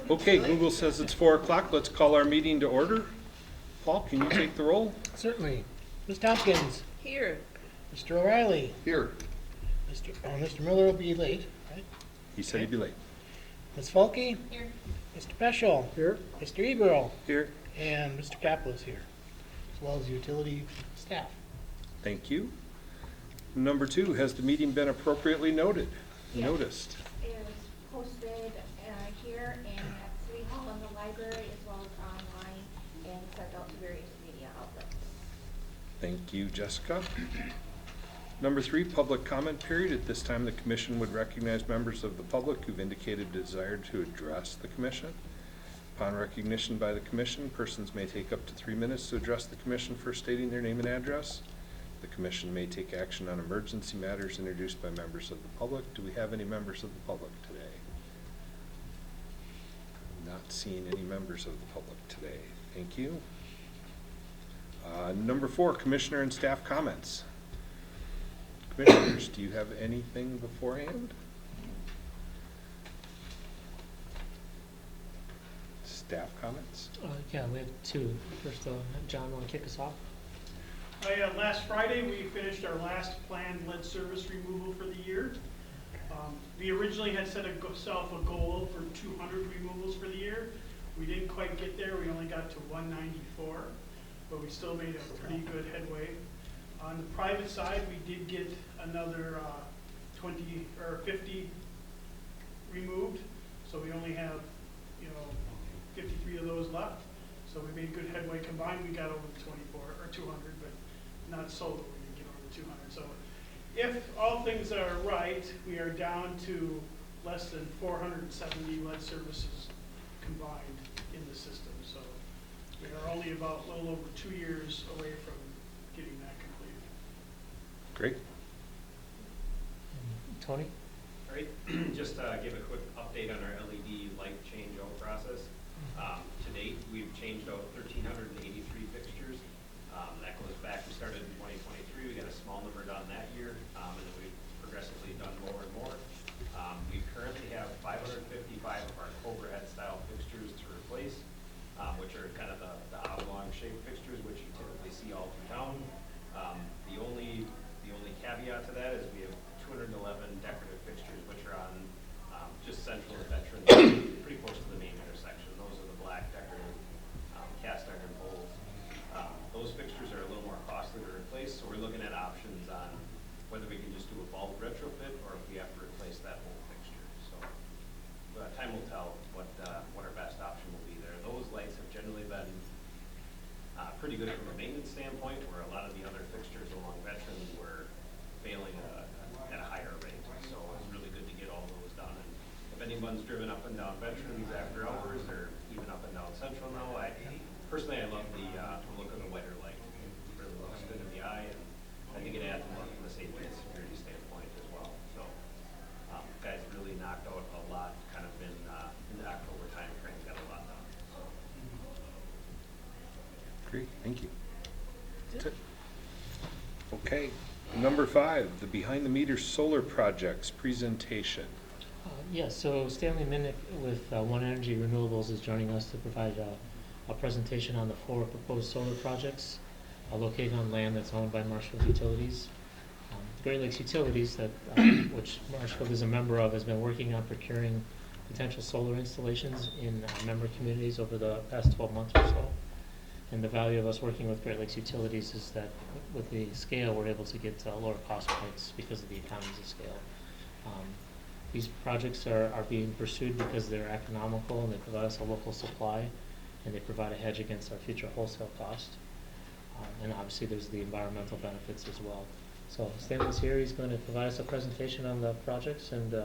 Okay, Google says it's 4 o'clock. Let's call our meeting to order. Paul, can you take the roll? Certainly. Ms. Tompkins. Here. Mr. O'Reilly. Here. Mr. Miller will be late, right? He said he'd be late. Ms. Folke. Here. Mr. Peschel. Here. Mr. Eberl. Here. And Mr. Kaplan is here, as well as utility staff. Thank you. Number 2, has the meeting been appropriately noted? Yes. Noticed. It was posted here and at City Hall in the library as well as online and sent out to various media outlets. Thank you, Jessica. Number 3, public comment period. At this time, the commission would recognize members of the public who've indicated a desire to address the commission. Upon recognition by the commission, persons may take up to 3 minutes to address the commission for stating their name and address. The commission may take action on emergency matters introduced by members of the public. Do we have any members of the public today? Not seeing any members of the public today. Thank you. Number 4, commissioner and staff comments. Commissioners, do you have anything beforehand? Staff comments? Yeah, we have 2. First, John, want to kick us off? Last Friday, we finished our last planned lead service removal for the year. We originally had set ourselves a goal for 200 removals for the year. We didn't quite get there. We only got to 194, but we still made a pretty good headway. On the private side, we did get another 20 or 50 removed, so we only have 53 of those left. So we made good headway. Combined, we got over the 24 or 200, but not solo, we didn't get over the 200. So if all things are right, we are down to less than 470 lead services combined in the system. So we are only about a little over 2 years away from getting that completed. Great. Tony? All right, just give a quick update on our LED light changeover process. To date, we've changed out 1,383 fixtures. That goes back, we started in 2023, we got a small number done that year, and then we've progressively done more and more. We currently have 555 of our Cobra head style fixtures to replace, which are kind of the oblong shaped fixtures, which you typically see all through town. The only caveat to that is we have 211 decorative fixtures, which are on just central to Veterans, pretty close to the main intersection. Those are the black decorative cast iron poles. Those fixtures are a little more costly to replace, so we're looking at options on whether we can just do a bulk retrofit or if we have to replace that whole fixture. So time will tell what our best option will be there. Those lights have generally been pretty good from a maintenance standpoint, where a lot of the other fixtures along Veterans were failing at a higher rate. So it was really good to get all those done. And if anyone's driven up and down Veterans after hours or even up and down Central now, I love the look of the whiter light. It really looks good in the eye, and I think it adds more from the safety and security standpoint as well. So guys really knocked out a lot kind of in the October time frame, got a lot done. So. Great, thank you. That's it. Okay, number 5, the behind the meter solar projects presentation. Yes, so Stanley Minnick with One Energy Renewables is joining us to provide a presentation on the 4 proposed solar projects located on land that's owned by Marshfield Utilities. Great Lakes Utilities, that which Marshfield is a member of, has been working on procuring potential solar installations in member communities over the past 12 months or so. And the value of us working with Great Lakes Utilities is that with the scale, we're able to get lower cost points because of the economies of scale. These projects are being pursued because they're economical and they provide us a local supply, and they provide a hedge against our future wholesale cost. And obviously there's the environmental benefits as well. So Stanley's here, he's going to provide us a presentation on the projects and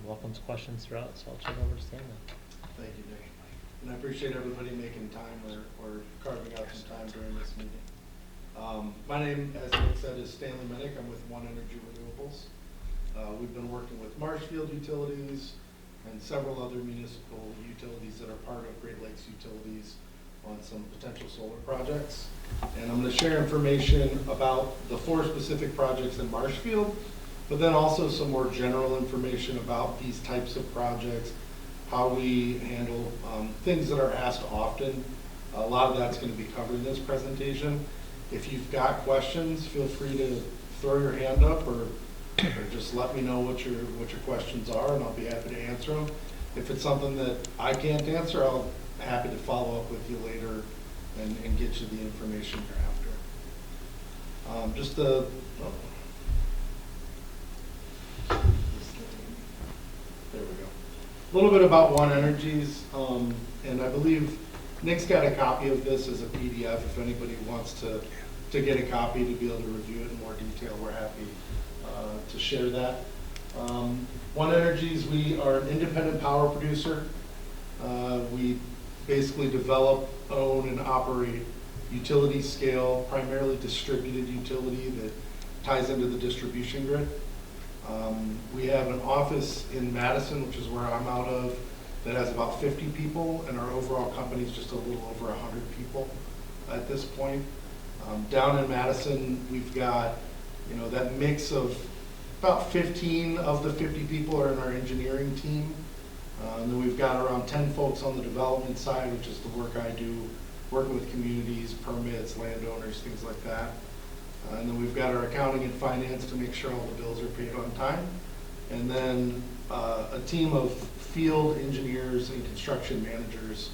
welcomes questions throughout, so I'll turn it over to Stanley. Thank you, Nick. And I appreciate everybody making time or carving out some time during this meeting. My name, as Nick said, is Stanley Minnick. I'm with One Energy Renewables. We've been working with Marshfield Utilities and several other municipal utilities that are part of Great Lakes Utilities on some potential solar projects. And I'm going to share information about the 4 specific projects in Marshfield, but then also some more general information about these types of projects, how we handle things that are asked often. A lot of that's going to be covered in this presentation. If you've got questions, feel free to throw your hand up or just let me know what your questions are, and I'll be happy to answer them. If it's something that I can't answer, I'll be happy to follow up with you later and get you the information you're after. There we go. A little bit about One Energies, and I believe Nick's got a copy of this as a PDF. If anybody wants to get a copy to be able to review it in more detail, we're happy to share that. One Energies, we are an independent power producer. We basically develop, own, and operate utility scale, primarily distributed utility that ties into the distribution grid. We have an office in Madison, which is where I'm out of, that has about 50 people, and our overall company is just a little over 100 people at this point. Down in Madison, we've got, that mix of about 15 of the 50 people are in our engineering team. And then we've got around 10 folks on the development side, which is the work I do, working with communities, permits, landowners, things like that. And then we've got our accounting and finance to make sure all the bills are paid on time. And then a team of field engineers and construction managers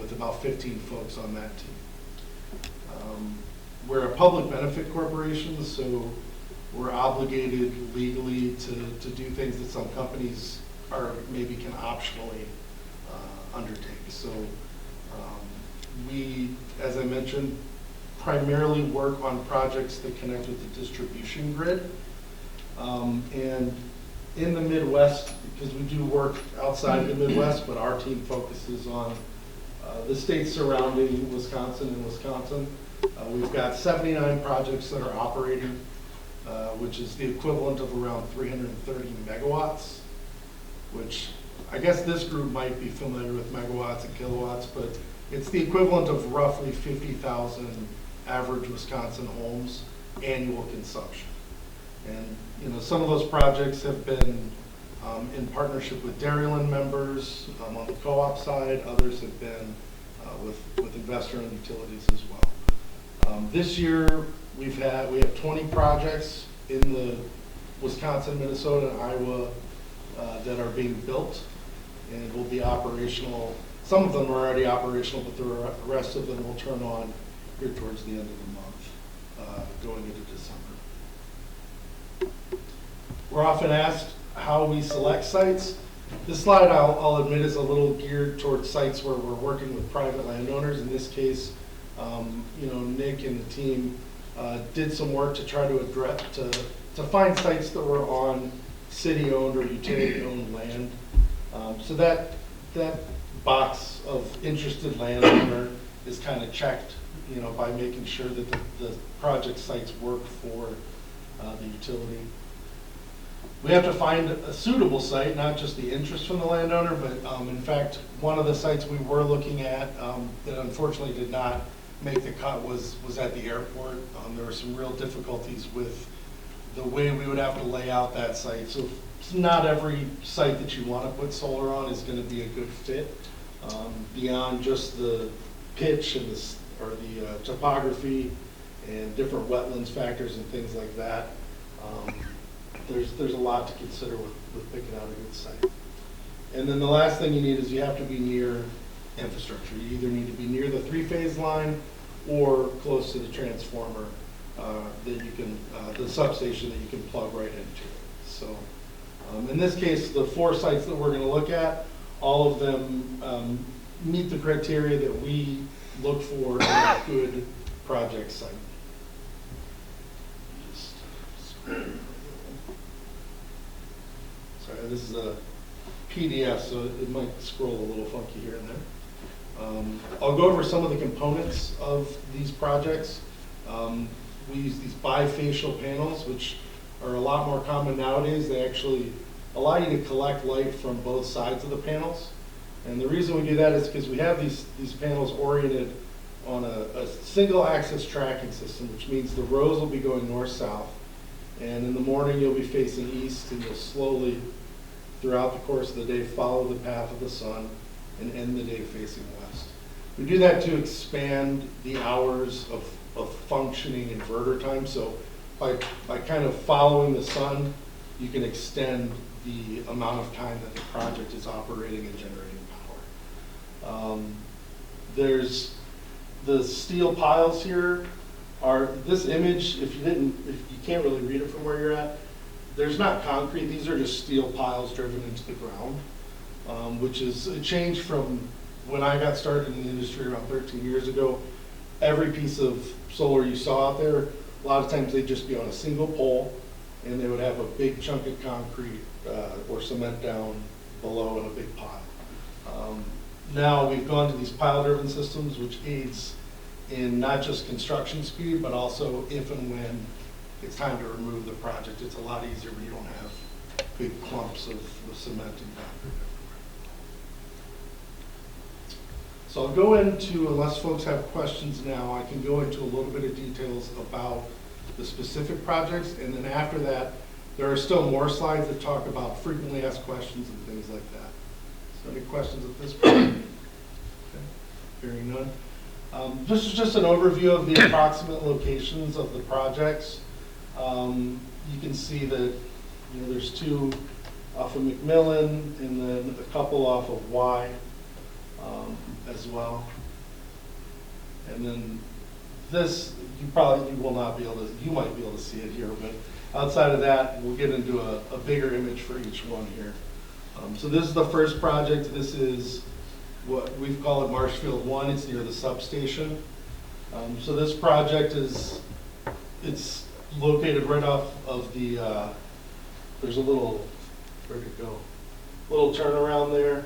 with about 15 folks on that team. We're a public benefit corporation, so we're obligated legally to do things that some companies maybe can optionally undertake. So we, as I mentioned, primarily work on projects that connect with the distribution grid. And in the Midwest, because we do work outside the Midwest, but our team focuses on the states surrounding Wisconsin and Wisconsin. We've got 79 projects that are operating, which is the equivalent of around 330 megawatts, which I guess this group might be familiar with megawatts and kilowatts, but it's the equivalent of roughly 50,000 average Wisconsin homes annual consumption. And some of those projects have been in partnership with Dairyland members on the co-op side. Others have been with investor-owned utilities as well. This year we have 20 projects in the Wisconsin, Minnesota, and Iowa that are being built and will be operational. Some of them are already operational, but the rest of them will turn on here towards the end of the month, going into December. We're often asked how we select sites. This slide, I'll admit, is a little geared towards sites where we're working with private landowners. In this case, Nick and the team did some work to try to address, to find sites that were on city-owned or utility-owned land. So that box of interested landowner is kind of checked, by making sure that the project sites work for the utility. We have to find a suitable site, not just the interest from the landowner, but in fact, one of the sites we were looking at that unfortunately did not make the cut was at the airport. There were some real difficulties with the way we would have to lay out that site. So not every site that you want to put solar on is going to be a good fit. Beyond just the pitch and the topography and different wetlands factors and things like that, there's a lot to consider with picking out a good site. And then the last thing you need is you have to be near infrastructure. You either need to be near the three-phase line or close to the transformer that you can, the substation that you can plug right into. So in this case, the 4 sites that we're going to look at, all of them meet the criteria that we look for in a good project site. Sorry, this is a PDF, so it might scroll a little funky here and there. I'll go over some of the components of these projects. We use these bifacial panels, which are a lot more common nowadays. They actually allow you to collect light from both sides of the panels. And the reason we do that is because we have these panels oriented on a single axis tracking system, which means the rows will be going north-south. And in the morning you'll be facing east, and you'll slowly throughout the course of the day, follow the path of the sun, and end the day facing west. We do that to expand the hours of functioning inverter time. So by kind of following the sun, you can extend the amount of time that the project is operating and generating power. There's the steel piles here are, this image, if you can't really read it from where you're at, there's not concrete, these are just steel piles driven into the ground, which is a change from when I got started in the industry around 13 years ago. Every piece of solar you saw out there, a lot of times they'd just be on a single pole, and they would have a big chunk of concrete or cement down below in a big pile. Now we've gone to these pile-driven systems, which aids in not just construction speed, but also if and when it's time to remove the project. It's a lot easier when you don't have big clumps of cement and concrete everywhere. So I'll go into, unless folks have questions now, I can go into a little bit of details about the specific projects, and then after that, there are still more slides that talk about frequently asked questions and things like that. So any questions at this point? Okay. Hearing none. This is just an overview of the approximate locations of the projects. You can see that there's two off of McMillan and then a couple off of Y as well. And then this, you will not be able to, you might be able to see it here, but outside of that, we'll get into a bigger image for each one here. So this is the first project. This is what we've called it Marshfield 1. It's near the substation. So this project it's located right off of the, there's a little, where'd it go? Little turnaround there.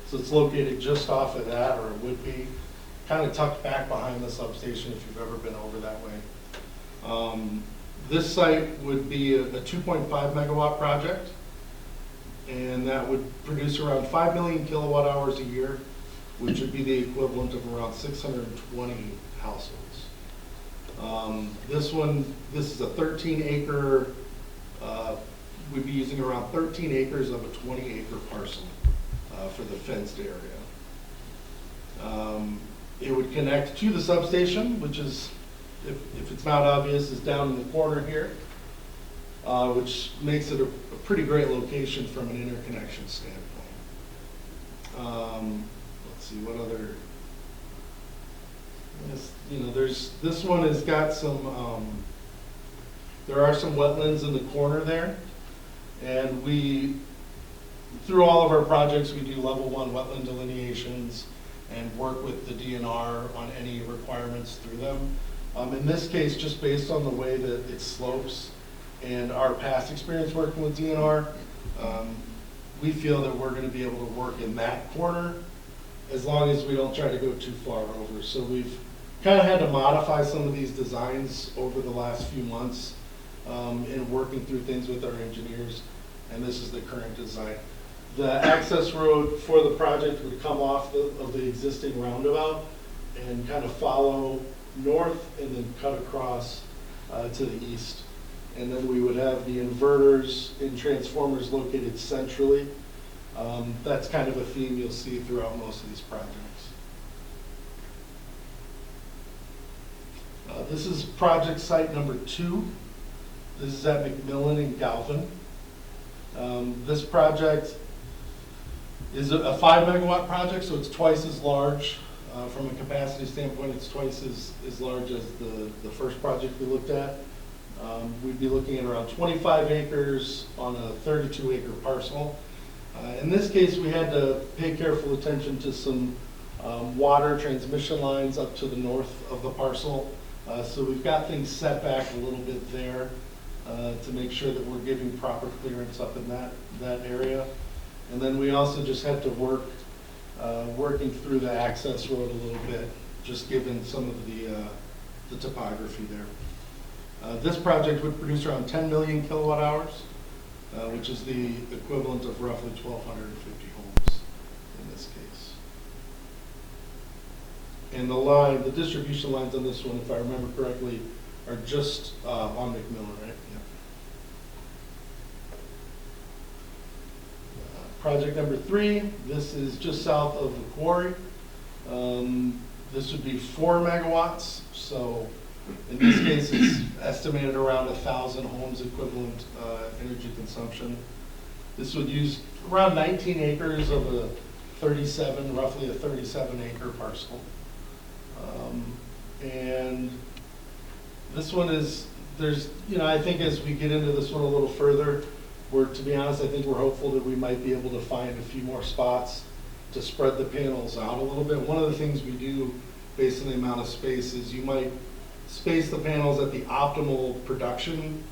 So it's located just off of that, or it would be, kind of tucked back behind the substation if you've ever been over that way. This site would be a 2.5 megawatt project, and that would produce around 5 million kilowatt hours a year, which would be the equivalent of around 620 households. This is a 13 acre, we'd be using around 13 acres of a 20 acre parcel for the fenced area. It would connect to the substation, which is, if it's not obvious, is down in the corner here, which makes it a pretty great location from an interconnection standpoint. Let's see, what other, this one has got some, there are some wetlands in the corner there, and through all of our projects, we do level 1 wetland delineations and work with the DNR on any requirements through them. In this case, just based on the way that it slopes and our past experience working with DNR, we feel that we're going to be able to work in that corner as long as we don't try to go too far over. So we've kind of had to modify some of these designs over the last few months in working through things with our engineers, and this is the current design. The access road for the project would come off of the existing roundabout and kind of follow north and then cut across to the east. And then we would have the inverters and transformers located centrally. That's kind of a theme you'll see throughout most of these projects. This is project site number 2. This is at McMillan and Galvin. This project is a 5 megawatt project, so it's twice as large. From a capacity standpoint, it's twice as large as the first project we looked at. We'd be looking at around 25 acres on a 32 acre parcel. In this case, we had to pay careful attention to some water transmission lines up to the north of the parcel. So we've got things set back a little bit there to make sure that we're giving proper clearance up in that area. And then we also just had to working through the access road a little bit, just given some of the topography there. This project would produce around 10 million kilowatt hours, which is the equivalent of roughly 1,250 homes in this case. And the distribution lines on this one, if I remember correctly, are just on McMillan, right? Project number 3, this is just south of the quarry. This would be 4 megawatts, so in this case, it's estimated around 1,000 homes equivalent energy consumption. This would use around 19 acres of a roughly a 37 acre parcel. And this one is, I think as we get into this one a little further, to be honest, I think we're hopeful that we might be able to find a few more spots to spread the panels out a little bit. One of the things we do based on the amount of space is you might space the panels at the optimal production,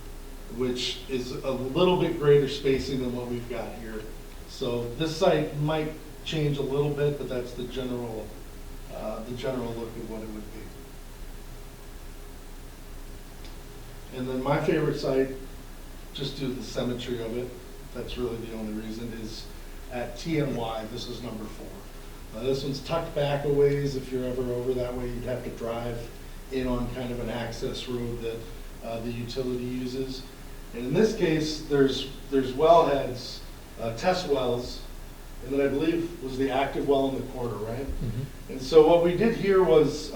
which is a little bit greater spacing than what we've got here. So this site might change a little bit, but that's the general look of what it would be. And then my favorite site, just due to the symmetry of it, that's really the only reason, is at TNY. This is number 4. This one's tucked back a ways. If you're ever over that way, you'd have to drive in on kind of an access road that the utility uses. And in this case, there's wellheads, test wells, and then I believe was the active well in the quarter, right? Mm-hmm. And so what we did here was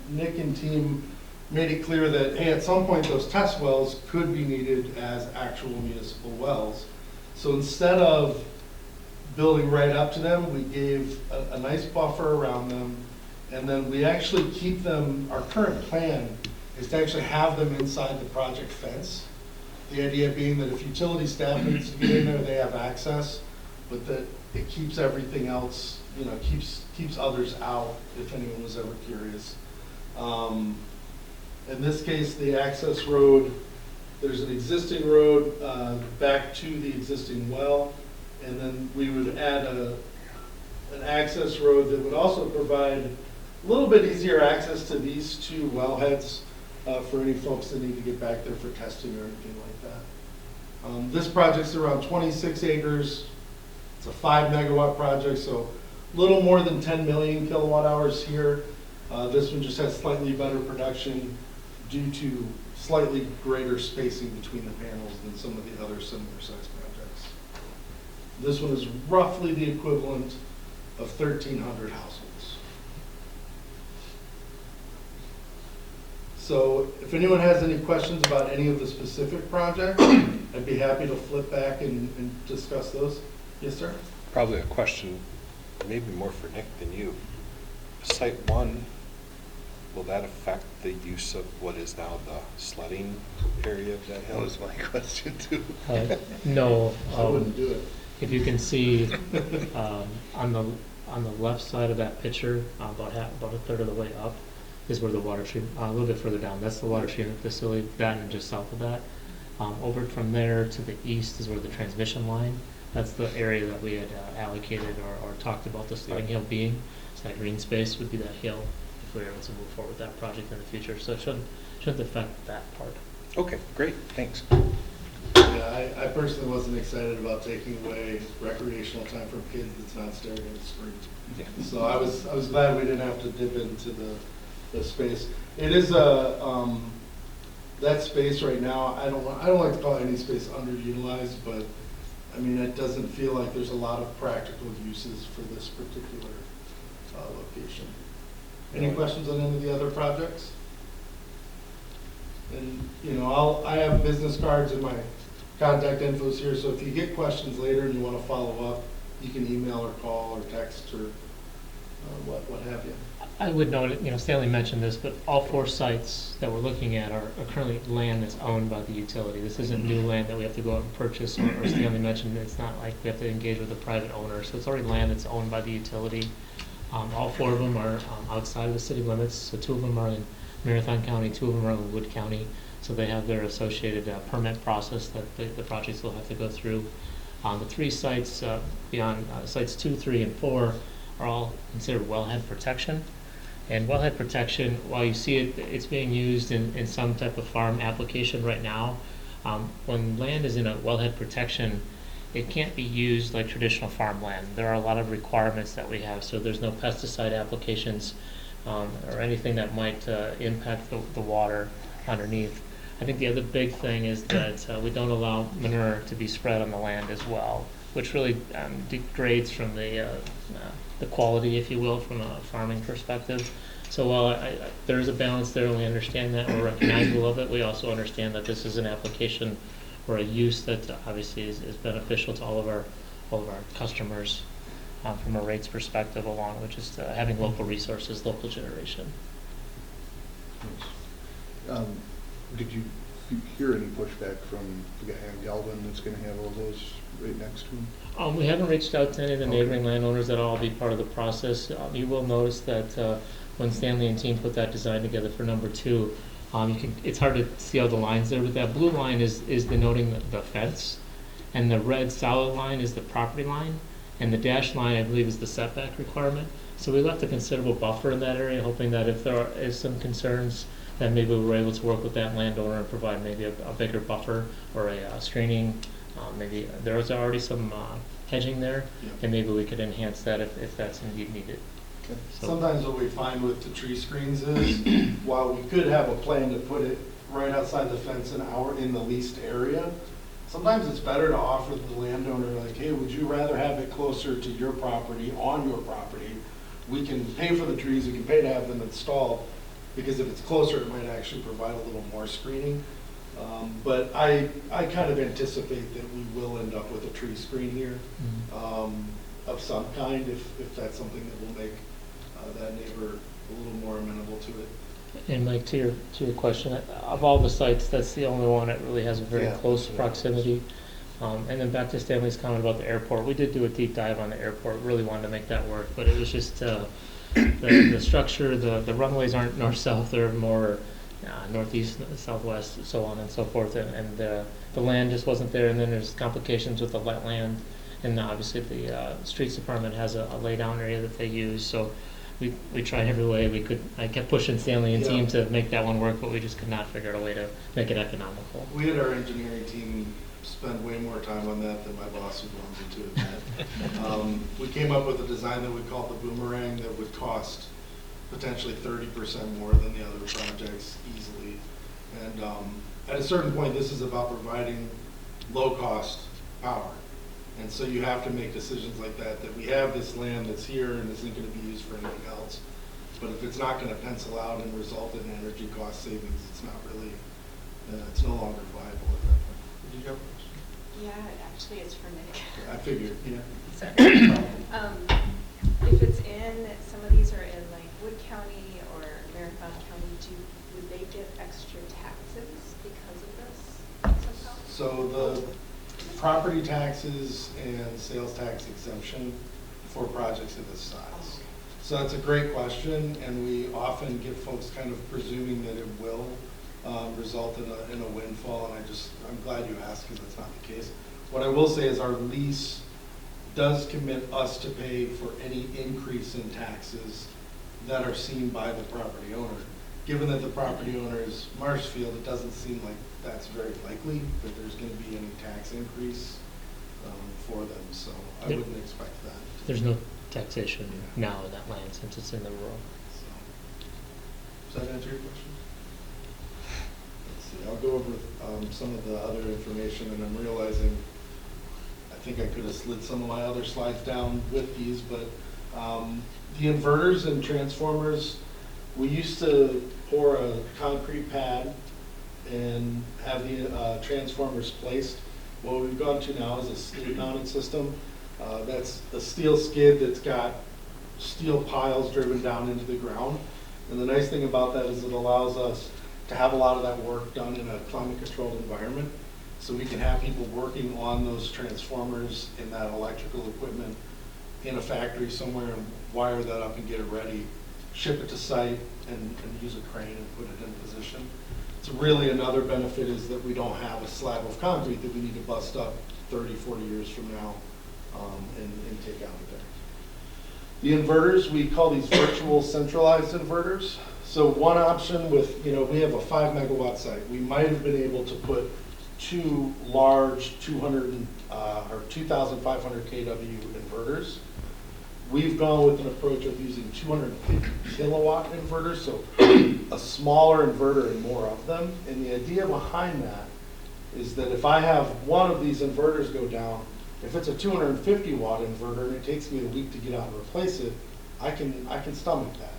Nick and team made it clear that, hey, at some point those test wells could be needed as actual municipal wells. So instead of building right up to them, we gave a nice buffer around them, and then we actually keep them, our current plan is to actually have them inside the project fence. The idea being that if utility staff needs to get in there, they have access, but that it keeps everything else, keeps others out if anyone was ever curious. In this case, the access road, there's an existing road back to the existing well, and then we would add an access road that would also provide a little bit easier access to these 2 wellheads for any folks that need to get back there for testing or anything like that. This project's around 26 acres. It's a 5 megawatt project, so a little more than 10 million kilowatt hours here. This one just has slightly better production due to slightly greater spacing between the panels than some of the other similar sized projects. This one is roughly the equivalent of 1,300 households. So if anyone has any questions about any of the specific projects, I'd be happy to flip back and discuss those. Yes, sir? Probably a question, maybe more for Nick than you. Site 1, will that affect the use of what is now the sledding area of that hill? That was my question too. No. I wouldn't do it. If you can see on the left side of that picture, about a third of the way up, is where the water treatment, a little bit further down, that's the water treatment facility, that and just south of that. Over from there to the east is where the transmission line, that's the area that we had allocated or talked about the sledding hill being. So that green space would be that hill if we were able to move forward with that project in the future. So it shouldn't affect that part. Okay, great, thanks. Yeah, I personally wasn't excited about taking away recreational time from kids that's not staring at the screen. Yeah. So I was glad we didn't have to dip into the space. It is that space right now, I don't like to call any space underutilized, but I mean, it doesn't feel like there's a lot of practical uses for this particular location. Any questions on any of the other projects? And I have business cards and my contact infos here, so if you get questions later and you want to follow up, you can email or call or text or what have you. I would note, Stanley mentioned this, but all 4 sites that we're looking at are currently land that's owned by the utility. This isn't new land that we have to go out and purchase, or Stanley mentioned it's not like we have to engage with a private owner. So it's already land that's owned by the utility. All 4 of them are outside of the city limits. So 2 of them are in Marathon County, 2 of them are in Wood County. So they have their associated permit process that the projects will have to go through. The 3 sites beyond sites 2, 3, and 4 are all considered wellhead protection. And wellhead protection, while you see it's being used in some type of farm application right now, when land is in a wellhead protection, it can't be used like traditional farmland. There are a lot of requirements that we have, so there's no pesticide applications or anything that might impact the water underneath. I think the other big thing is that we don't allow manure to be spread on the land as well. which really degrades from the quality, if you will, from a farming perspective. So while there is a balance there, and we understand that, we're recognizable of it, we also understand that this is an application or a use that obviously is beneficial to all of our customers from a rates perspective, along with just having local resources, local generation. Did you hear any pushback from the guy in Galvin that's gonna have all those right next to him? We haven't reached out to any of the Okay. neighboring landowners. That'll all be part of the process. You will notice that when Stanley and team put that design together for number 2, it's hard to see all the lines there, but that blue line is denoting the fence, and the red solid line is the property line, and the dashed line, I believe, is the setback requirement. So we left a considerable buffer in that area, hoping that if there is some concerns, that maybe we were able to work with that landowner and provide maybe a bigger buffer or a screening. Maybe there was already some hedging there, Yeah. and maybe we could enhance that if that's indeed needed. So- Sometimes what we find with the tree screens is, while we could have a plan to put it right outside the fence in the leased area, sometimes it's better to offer the landowner, like, hey, would you rather have it closer to your property, on your property? We can pay for the trees, we can pay to have them installed, because if it's closer, it might actually provide a little more screening. But I kind of anticipate that we will end up with a tree screen here, of some kind, if that's something that will make that neighbor a little more amenable to it. And Mike, to your question, of all the sites, that's the only one that really has a very Yeah. close proximity. And then back to Stanley's comment about the airport, we did do a deep dive on the airport, really wanted to make that work, but it was just the structure, the runways aren't north-south, they're more northeast, southwest, so on and so forth, and the land just wasn't there, and then there's complications with the wetland, and obviously the streets department has a laydown area that they use, so we tried every way we could. I kept pushing Stanley and team to make that one work, but we just could not figure out a way to make it economical. We had our engineering team spend way more time on that than my boss would want me to admit. We came up with a design that we call the boomerang that would cost potentially 30% more than the other projects easily. And at a certain point, this is about providing low-cost power. And so you have to make decisions like that we have this land that's here and isn't going to be used for anything else. But if it's not going to pencil out and result in energy cost savings, it's not really, it's no longer viable at that point. Did you have a question? Yeah, actually, it's for Nick. I figured, yeah. Sorry. If it's in, some of these are in like Wood County or Marathon County, would they get extra taxes because of this somehow? So the property taxes and sales tax exemption for projects of this size. So that's a great question, and we often get folks kind of presuming that it will result in a windfall, and I'm glad you asked, because that's not the case. What I will say is our lease does commit us to pay for any increase in taxes that are seen by the property owner. Given that the property owner is Marshfield, it doesn't seem like that's very likely that there's going to be any tax increase for them, so I wouldn't expect that. There's no taxation now in that land since it's in the rural. So, does that answer your question? Let's see, I'll go over some of the other information, and I'm realizing I think I could have slid some of my other slides down with these, but the inverters and transformers, we used to pour a concrete pad and have the transformers placed. What we've gone to now is a skid mounted system. That's a steel skid that's got steel piles driven down into the ground. And the nice thing about that is it allows us to have a lot of that work done in a climate controlled environment. So we can have people working on those transformers and that electrical equipment in a factory somewhere and wire that up and get it ready, ship it to site, and use a crane and put it in position. So really another benefit is that we don't have a slab of concrete that we need to bust up 30, 40 years from now and take out of there. The inverters, we call these virtual centralized inverters. So one option with, we have a 5 megawatt site. We might have been able to put 2 large 2,500 kW inverters. We've gone with an approach of using 250 kilowatt inverters, so a smaller inverter and more of them. And the idea behind that is that if I have one of these inverters go down, If it's a 250 watt inverter and it takes me a week to get out and replace it, I can stomach that.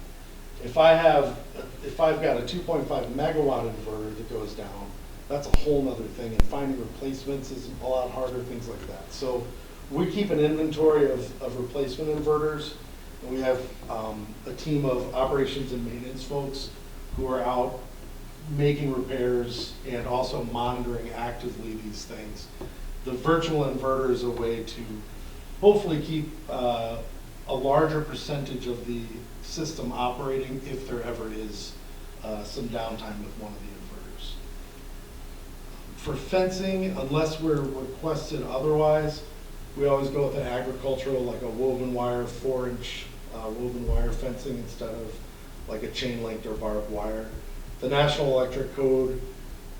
If I've got a 2.5 megawatt inverter that goes down, that's a whole nother thing, and finding replacements is a lot harder, things like that. So we keep an inventory of replacement inverters, and we have a team of operations and maintenance folks who are out making repairs and also monitoring actively these things. The virtual inverter is a way to hopefully keep a larger percentage of the system operating if there ever is some downtime with one of the inverters. For fencing, unless we're requested otherwise, we always go with an agricultural, like a woven wire, 4-inch woven wire fencing instead of like a chain link or barbed wire. The National Electric Code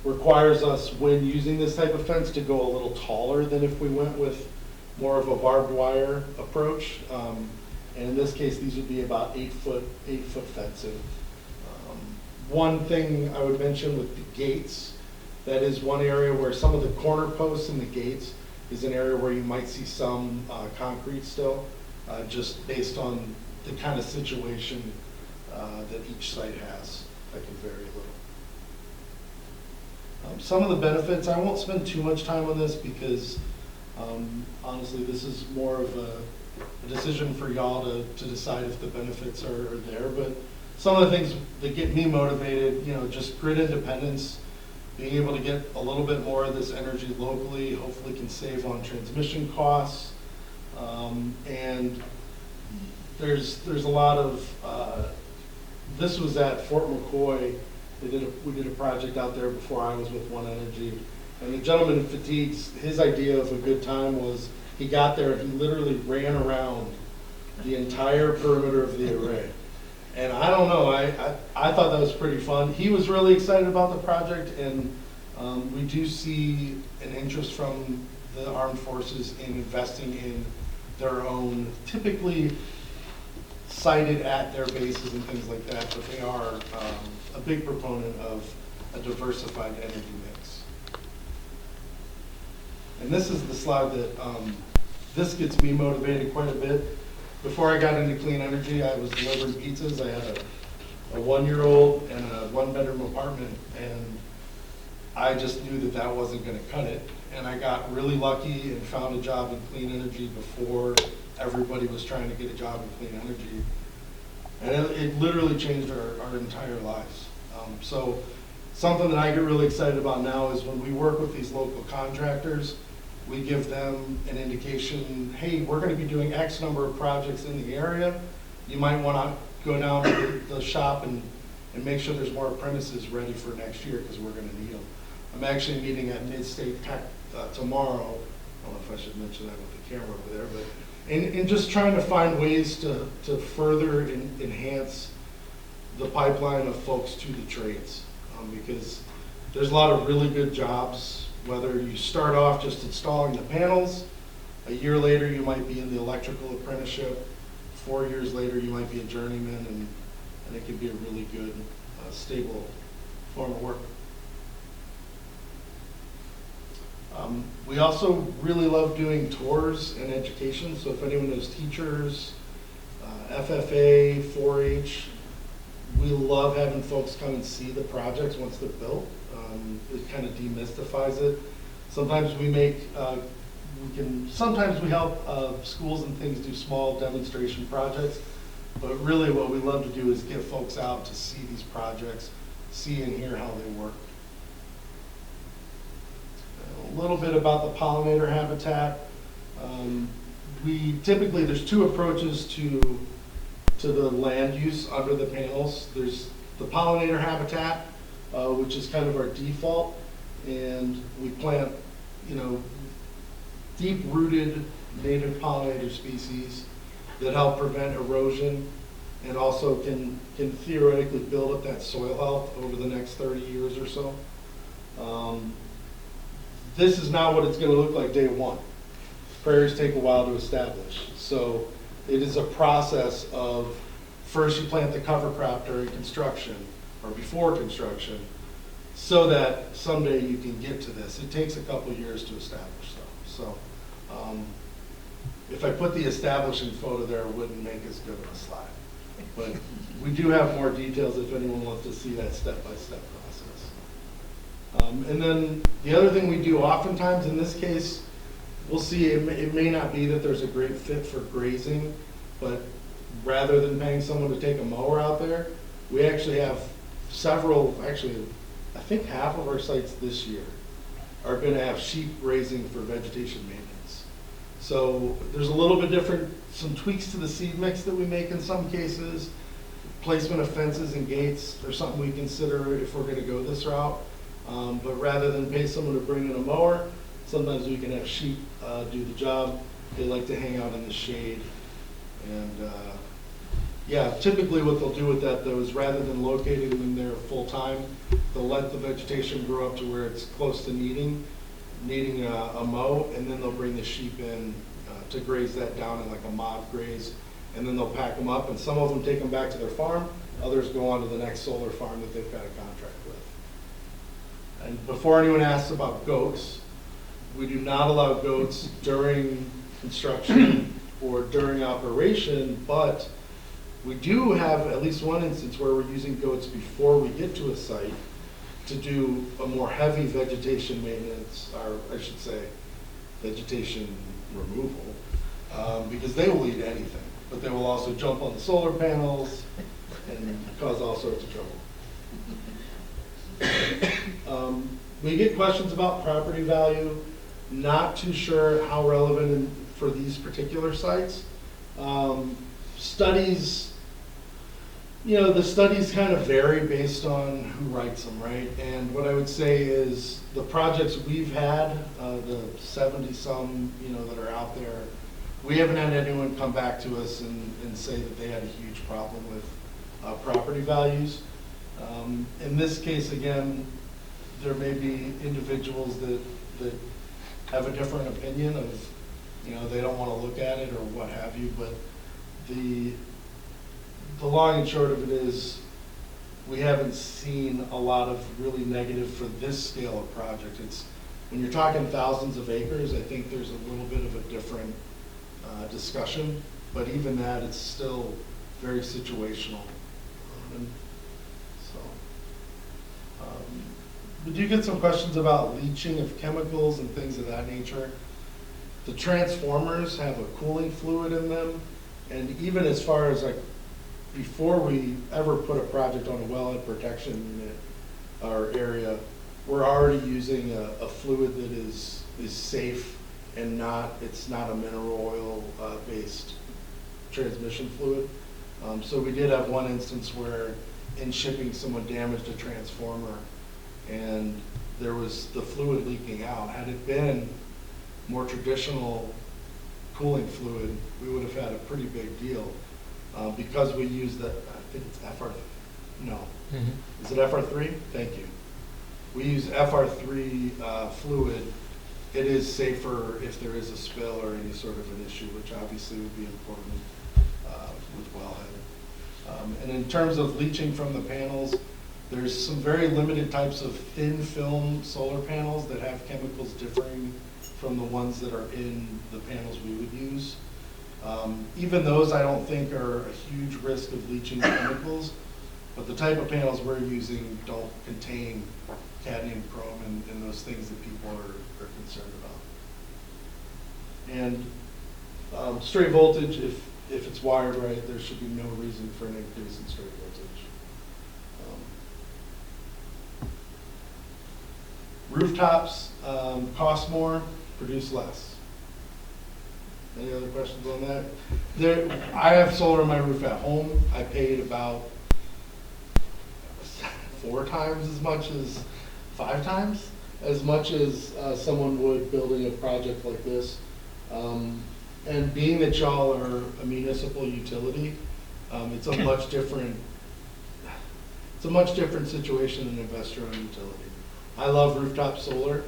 requires us, when using this type of fence, to go a little taller than if we went with more of a barbed wire approach. And in this case, these would be about 8-foot fencing. One thing I would mention with the gates, that is one area where some of the corner posts and the gates is an area where you might see some concrete still, just based on the kind of situation that each site has. That can vary a little. Some of the benefits, I won't spend too much time on this because honestly, this is more of a decision for y'all to decide if the benefits are there. But some of the things that get me motivated, just grid independence, being able to get a little bit more of this energy locally, hopefully can save on transmission costs. And there's a lot of, this was at Fort McCoy. We did a project out there before I was with One Energy. And the gentleman in fatigues, his idea of a good time was he got there and he literally ran around the entire perimeter of the array. And I don't know, I thought that was pretty fun. He was really excited about the project, and we do see an interest from the armed forces in investing in their own, typically sited at their bases and things like that, but they are a big proponent of a diversified energy mix. And this is the slide that, this gets me motivated quite a bit. Before I got into clean energy, I was delivering pizzas. I had a 1-year-old and a 1-bedroom apartment, and I just knew that that wasn't going to cut it. And I got really lucky and found a job in clean energy before everybody was trying to get a job in clean energy. And it literally changed our entire lives. So something that I get really excited about now is when we work with these local contractors, we give them an indication, hey, we're going to be doing X number of projects in the area. You might want to go down to the shop and make sure there's more apprentices ready for next year because we're going to need them. I'm actually meeting at Mid-State Tech tomorrow. I don't know if I should mention that with the camera over there, but and just trying to find ways to further enhance the pipeline of folks to the trades, because there's a lot of really good jobs. Whether you start off just installing the panels, a year later you might be in the electrical apprenticeship, 4 years later you might be a journeyman, and it can be a really good, stable form of work. We also really love doing tours and education, so if anyone knows teachers, FFA, 4-H, we love having folks come and see the projects once they're built. It kind of demystifies it. Sometimes we make, sometimes we help schools and things do small demonstration projects, but really what we love to do is get folks out to see these projects, see and hear how they work. A little bit about the pollinator habitat. Typically there's 2 approaches to the land use under the panels. There's the pollinator habitat, which is kind of our default, and we plant, deep-rooted native pollinator species that help prevent erosion and also can theoretically build up that soil health over the next 30 years or so. This is not what it's going to look like day one. Prairies take a while to establish. So it is a process of first you plant the cover crop during construction or before construction so that someday you can get to this. It takes a couple years to establish though. So If I put the establishing photo there, it wouldn't make as good of a slide. But we do have more details if anyone wants to see that step-by-step process. And then the other thing we do oftentimes, in this case, we'll see, it may not be that there's a great fit for grazing, but rather than paying someone to take a mower out there, we actually have several, actually, I think half of our sites this year are gonna have sheep grazing for vegetation maintenance. So there's a little bit different, some tweaks to the seed mix that we make in some cases, placement of fences and gates are something we consider if we're gonna go this route. But rather than pay someone to bring in a mower, sometimes we can have sheep do the job. They like to hang out in the shade. And yeah, typically what they'll do with that though is rather than locating them there full time, they'll let the vegetation grow up to where it's close to needing a mow, and then they'll bring the sheep in to graze that down in like a mob graze, and then they'll pack them up, and some of them take them back to their farm, others go on to the next solar farm that they've got a contract with. And before anyone asks about goats, we do not allow goats during construction or during operation, but we do have at least one instance where we're using goats before we get to a site to do a more heavy vegetation maintenance, or I should say, vegetation removal, because they will eat anything, but they will also jump on the solar panels and cause all sorts of trouble. We get questions about property value, not too sure how relevant for these particular sites. Studies, the studies kind of vary based on who writes them, right? And what I would say is the projects we've had, the 70-some, that are out there, we haven't had anyone come back to us and say that they had a huge problem with property values. In this case, again, there may be individuals that have a different opinion of, they don't want to look at it or what have you, but the long and short of it is we haven't seen a lot of really negative for this scale of project. It's, when you're talking thousands of acres, I think there's a little bit of a different discussion, but even that, it's still very situational. And so, we do get some questions about leaching of chemicals and things of that nature. The transformers have a cooling fluid in them, and even as far as like before we ever put a project on a wellhead protection unit or area, we're already using a fluid that is safe and it's not a mineral oil based transmission fluid. So we did have one instance where in shipping someone damaged a transformer and there was the fluid leaking out. Had it been more traditional cooling fluid, we would have had a pretty big deal. Because we use the, I think it's is it FR3? Thank you. We use FR3 fluid. It is safer if there is a spill or any sort of an issue, which obviously would be important with wellhead. And in terms of leaching from the panels, there's some very limited types of thin film solar panels that have chemicals differing from the ones that are in the panels we would use. Even those I don't think are a huge risk of leaching chemicals, but the type of panels we're using don't contain cadmium, chrome, and those things that people are concerned about. And straight voltage, if it's wired right, there should be no reason for an increase in straight voltage. Rooftops cost more, produce less. Any other questions on that? I have solar on my roof at home. I paid about 4 times as much as 5 times as much as someone would building a project like this. And being that y'all are a municipal utility, it's a much different situation than investor-owned utility. I love rooftop solar.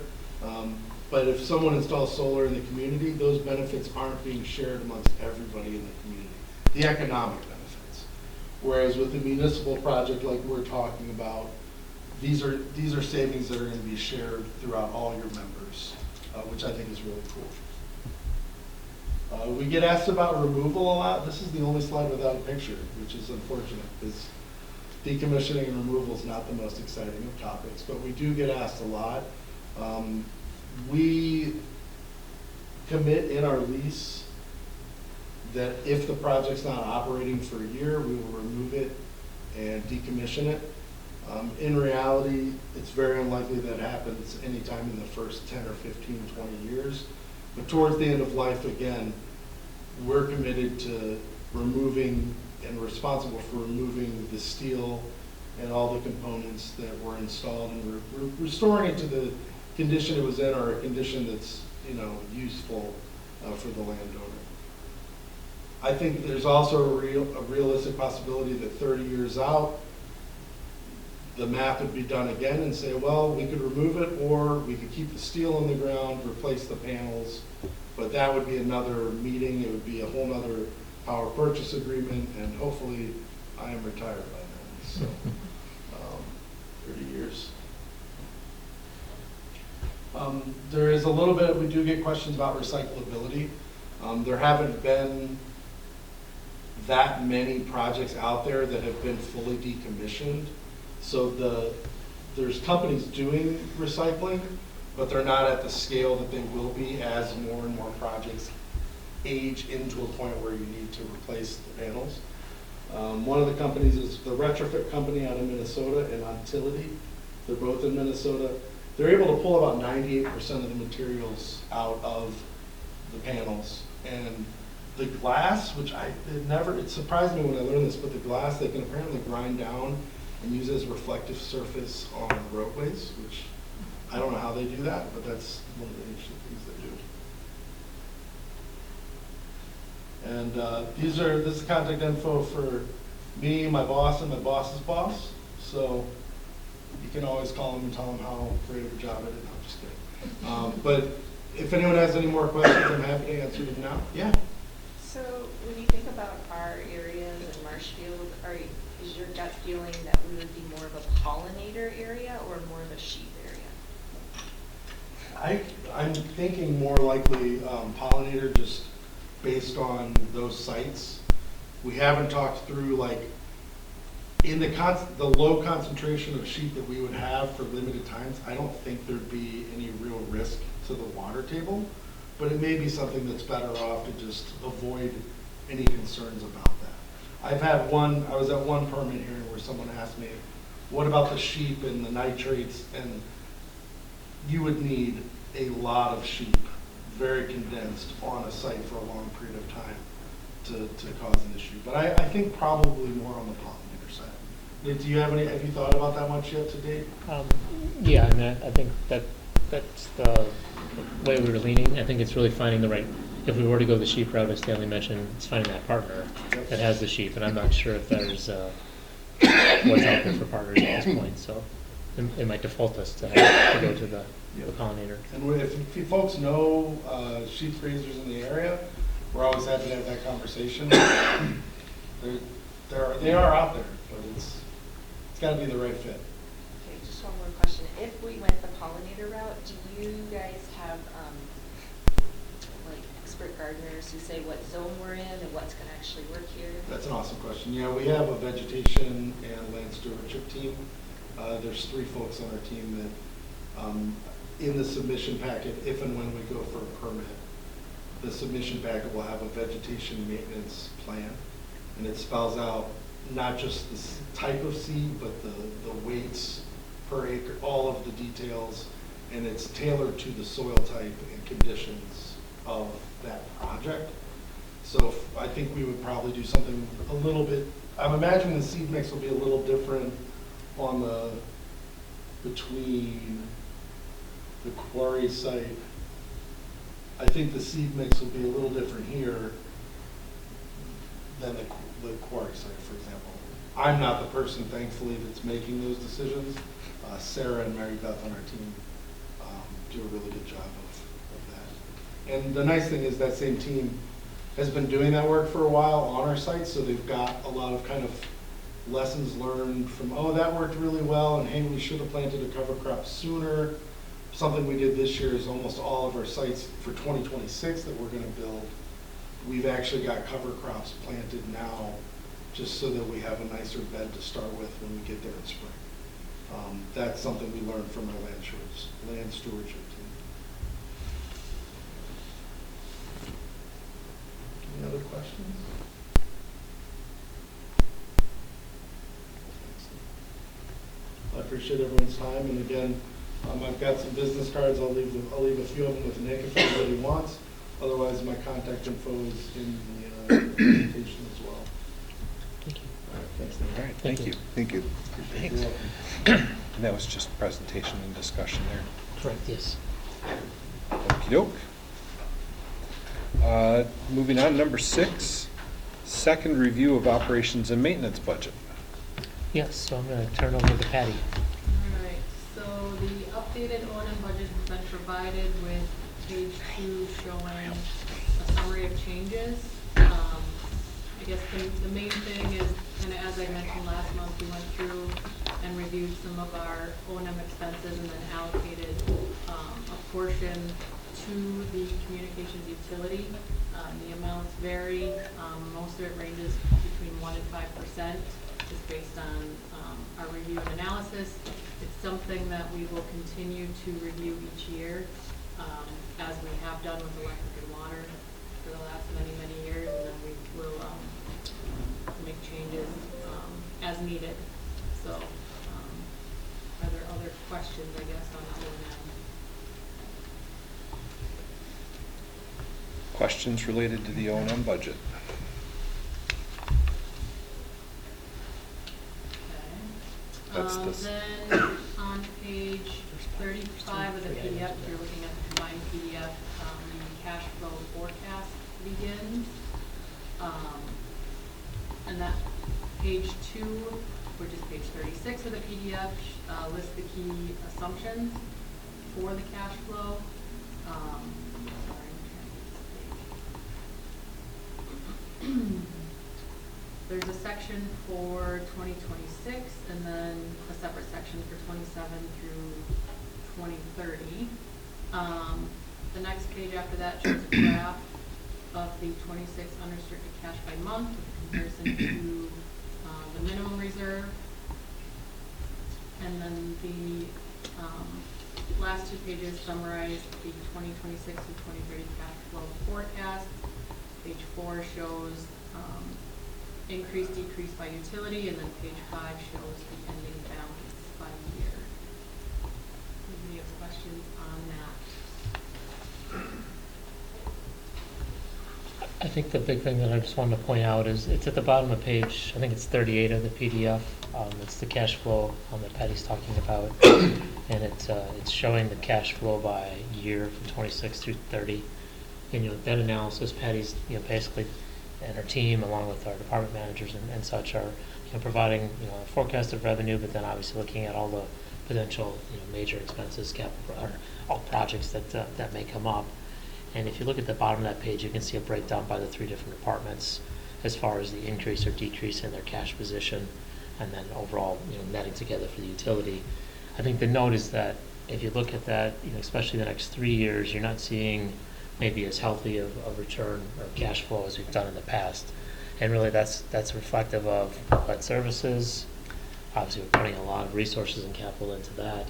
But if someone installs solar in the community, those benefits aren't being shared amongst everybody in the community, the economic benefits. Whereas with a municipal project like we're talking about, these are savings that are going to be shared throughout all your members, which I think is really cool. We get asked about removal a lot. This is the only slide without a picture, which is unfortunate, because decommissioning and removal is not the most exciting of topics, but we do get asked a lot. We commit in our lease that if the project's not operating for a year, we will remove it and decommission it. In reality, it's very unlikely that happens anytime in the first 10 or 15, 20 years. But towards the end of life, again, we're committed to removing and responsible for removing the steel and all the components that were installed, and restoring it to the condition it was in, or a condition that's, you know, useful for the landowner. I think there's also a realistic possibility that 30 years out, the math would be done again and say, well, we could remove it, or we could keep the steel in the ground, replace the panels, but that would be another meeting. It would be a whole nother power purchase agreement, and hopefully I am retired by then, so 30 years. There is a little bit, we do get questions about recyclability. There haven't been that many projects out there that have been fully decommissioned. So there's companies doing recycling, but they're not at the scale that they will be as more and more projects age into a point where you need to replace the panels. One of the companies is the retrofit company out of Minnesota and Utility. They're both in Minnesota. They're able to pull about 98% of the materials out of the panels. And the glass, which it surprised me when I learned this, but the glass they can apparently grind down and use as reflective surface on roadways, which I don't know how they do that, but that's one of the interesting things they do. And this is contact info for me, my boss, and my boss's boss. So you can always call them and tell them how great of a job I did. No, I'm just kidding. But if anyone has any more questions, I'm happy to answer them now. Yeah. So when you think about our areas in Marshfield, is your gut feeling that we would be more of a pollinator area or more of a sheep area? I'm thinking more likely pollinator, just based on those sites. We haven't talked through, like, in the low concentration of sheep that we would have for limited times, I don't think there'd be any real risk to the water table, but it may be something that's better off to just avoid any concerns about that. I was at one permit hearing where someone asked me, what about the sheep and the nitrates? And you would need a lot of sheep, very condensed, on a site for a long period of time to cause an issue. But I think probably more on the pollinator side. Nate, have you thought about that much yet to date? Yeah, I mean, I think that's the way we were leaning. I think it's really finding the right, if we were to go the sheep route, as Stanley mentioned, it's finding that partner that has the sheep, and I'm not sure if there's what's out there for partners at this point, so it might default us to go to the pollinator. And if you folks know sheep grazers in the area, we're always happy to have that conversation. They are out there, but it's got to be the right fit. Okay, just one more question. If we went the pollinator route, do you guys have like expert gardeners who say what zone we're in and what's going to actually work here? That's an awesome question. Yeah, we have a vegetation and land stewardship team. There's 3 folks on our team that in the submission packet, if and when we go for a permit, the submission packet will have a vegetation maintenance plan, and it spells out not just the type of seed, but the weights per acre, all of the details, and it's tailored to the soil type and conditions of that project. So I think we would probably do something a little bit, I'm imagining the seed mix will be a little different on between the quarry site. I think the seed mix will be a little different here than the quarry site, for example. I'm not the person, thankfully, that's making those decisions. Sarah and Mary Beth on our team do a really good job of that. And the nice thing is that same team has been doing that work for a while on our site, so they've got a lot of kind of lessons learned from, oh, that worked really well, and hey, we should have planted a cover crop sooner. Something we did this year is almost all of our sites for 2026 that we're going to build we've actually got cover crops planted now, just so that we have a nicer bed to start with when we get there in spring. That's something we learned from our land stewardship team. Any other questions? I appreciate everyone's time, and again, I've got some business cards. I'll leave a few of them with Nick if anybody wants. Otherwise, my contact info is in the presentation as well. Thank you. All right, thanks, Nick. All right, thank you. Thank you. Thanks. You're welcome. And that was just presentation and discussion there. Correct, yes. Okey-doke. Moving on, number 6, second review of operations and maintenance budget. Yes, so I'm gonna turn over to Patty. Alright, so the updated O&M budget has been provided with page 2 showing a summary of changes. I guess the main thing is, kinda as I mentioned last month, we went through and reviewed some of our O&M expenses and then allocated a portion to the communications utility. The amounts vary, most of it ranges between 1% and 5%, just based on our review and analysis. It's something that we will continue to review each year, as we have done with electric and water for the last many, many years, and then we will make changes as needed. So, are there other questions, I guess, on that one? Questions related to the O&M budget? Okay. That's this. Then on page 35 of the PDF, if you're looking at the combined PDF, the cash flow forecast begins. And that page 2, which is page 36 of the PDF, lists the key assumptions for the cash flow. Sorry, I'm trying to get this page. There's a section for 2026 and then a separate section for 27 through 2030. The next page after that shows a graph of the 26 unrestricted cash by month with a comparison to the minimum reserve. And then the last 2 pages summarize the 2026 and 2030 cash flow forecast. Page 4 shows increase, decrease by utility, and then page 5 shows the ending balance by year. Any questions on that? I think the big thing that I just wanted to point out is it's at the bottom of page, I think it's 38 of the PDF. It's the cash flow that Patty's talking about, and it's showing the cash flow by year from 26 through 30. And that analysis, Patty's basically, and her team, along with our department managers and such, are providing a forecast of revenue, but then obviously looking at all the potential major expenses, capital, or all projects that may come up. And if you look at the bottom of that page, you can see a breakdown by the 3 different departments as far as the increase or decrease in their cash position, and then overall netting together for the utility. I think the note is that if you look at that, especially the next 3 years, you're not seeing maybe as healthy of return or cash flow as we've done in the past. And really that's reflective of lead services. Obviously we're putting a lot of resources and capital into that.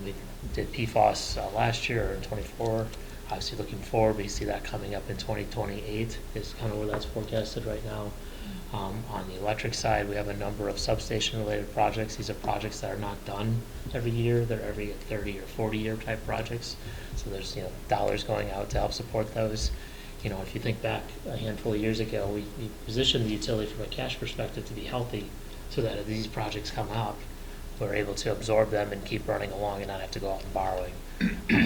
We did PFAS last year or in 24. Obviously looking forward, we see that coming up in 2028 is kind of where that's forecasted right now. On the electric side, we have a number of substation related projects. These are projects that are not done every year. They're every 30 or 40 year type projects. So there's dollars going out to help support those. If you think back a handful of years ago, we positioned the utility from a cash perspective to be healthy, so that as these projects come up, we're able to absorb them and keep running along and not have to go out and borrowing.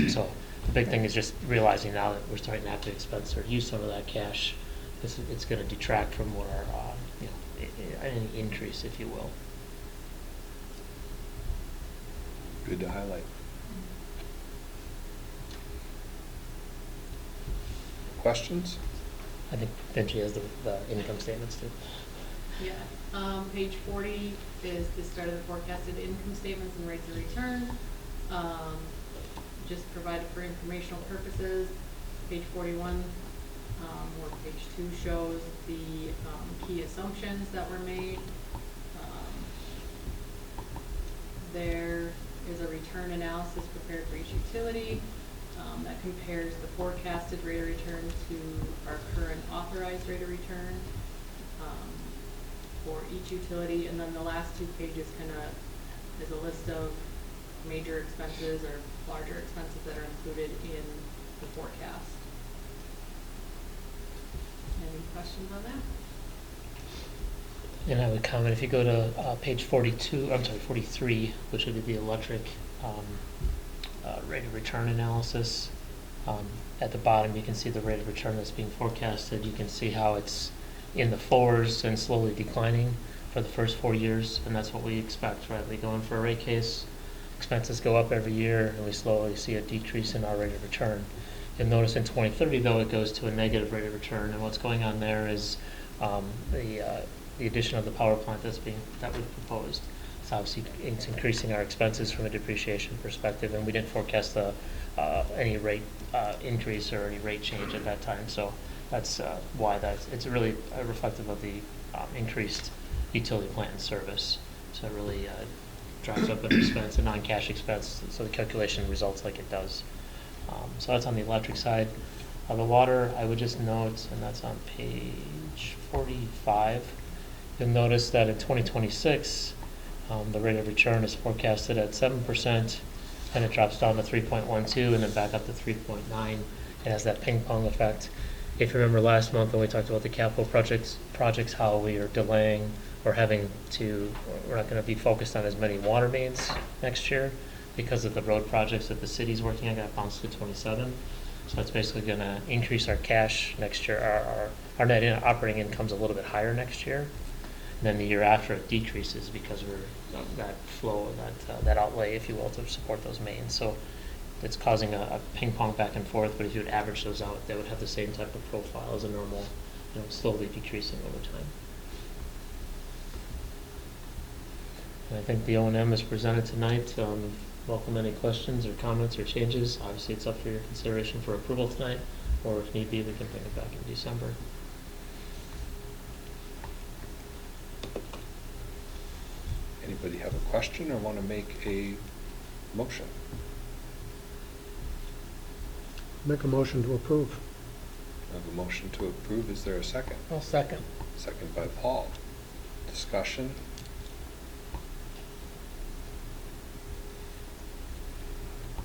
So the big thing is just realizing now that we're starting to have to expense or use some of that cash, it's going to detract from where any increase, if you will. Good to highlight. Questions? I think Vinci has the income statements too. Yeah, page 40 is the start of the forecasted income statements and rates of return. Just provided for informational purposes. Page 41 where page 2 shows the key assumptions that were made. There is a return analysis prepared for each utility that compares the forecasted rate of return to our current authorized rate of return for each utility. And then the last 2 pages kind of is a list of major expenses or larger expenses that are included in the forecast. Any questions on that? And I would comment, if you go to page 43, which would be the electric rate of return analysis, at the bottom you can see the rate of return that's being forecasted. You can see how it's in the 4s and slowly declining for the first 4 years, and that's what we expect, right? We go in for a rate case, expenses go up every year, and we slowly see a decrease in our rate of return. You'll notice in 2030, though, it goes to a negative rate of return, and what's going on there is the addition of the power plant that we've proposed. So obviously, it's increasing our expenses from a depreciation perspective, and we didn't forecast any rate increase or any rate change at that time. So that's why it's really reflective of the increased utility plant and service. So it really drives up an expense, a non-cash expense, so the calculation results like it does. So that's on the electric side. The water, I would just note, and that's on page 45, you'll notice that in 2026, the rate of return is forecasted at 7%, and it drops down to 3.12, and then back up to 3.9. It has that ping pong effect. If you remember last month when we talked about the capital projects, how we are delaying or we're not going to be focused on as many water mains next year because of the road projects that the city's working on, got bounced to 27. So that's basically going to increase our cash next year. Our net operating income's a little bit higher next year. And then the year after it decreases because we're that flow, that outlay, if you will, to support those mains. So it's causing a ping pong back and forth, but if you would average those out, they would have the same type of profile as a normal, slowly decreasing over time. And I think the O&M is presented tonight. Welcome any questions or comments or changes. Obviously, it's up for your consideration for approval tonight, or if need be, we can bring it back in December. Anybody have a question or want to make a motion? Make a motion to approve. I have a motion to approve. Is there a second? I'll second. Second by Paul. Discussion?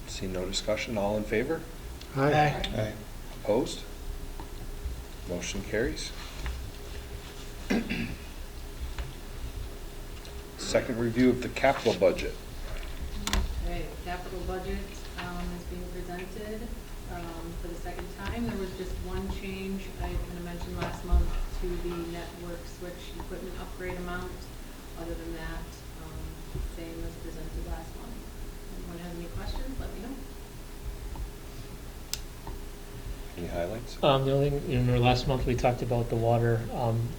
See no discussion. All in favor? Aye. Opposed? Motion carries. Second review of the capital budget. Okay, capital budget is being presented for the second time. There was just one change I kind of mentioned last month to the network switch equipment upgrade amount. Other than that, same as presented last month. Anyone have any questions, let me know. Any highlights? The only thing, you remember last month we talked about the water,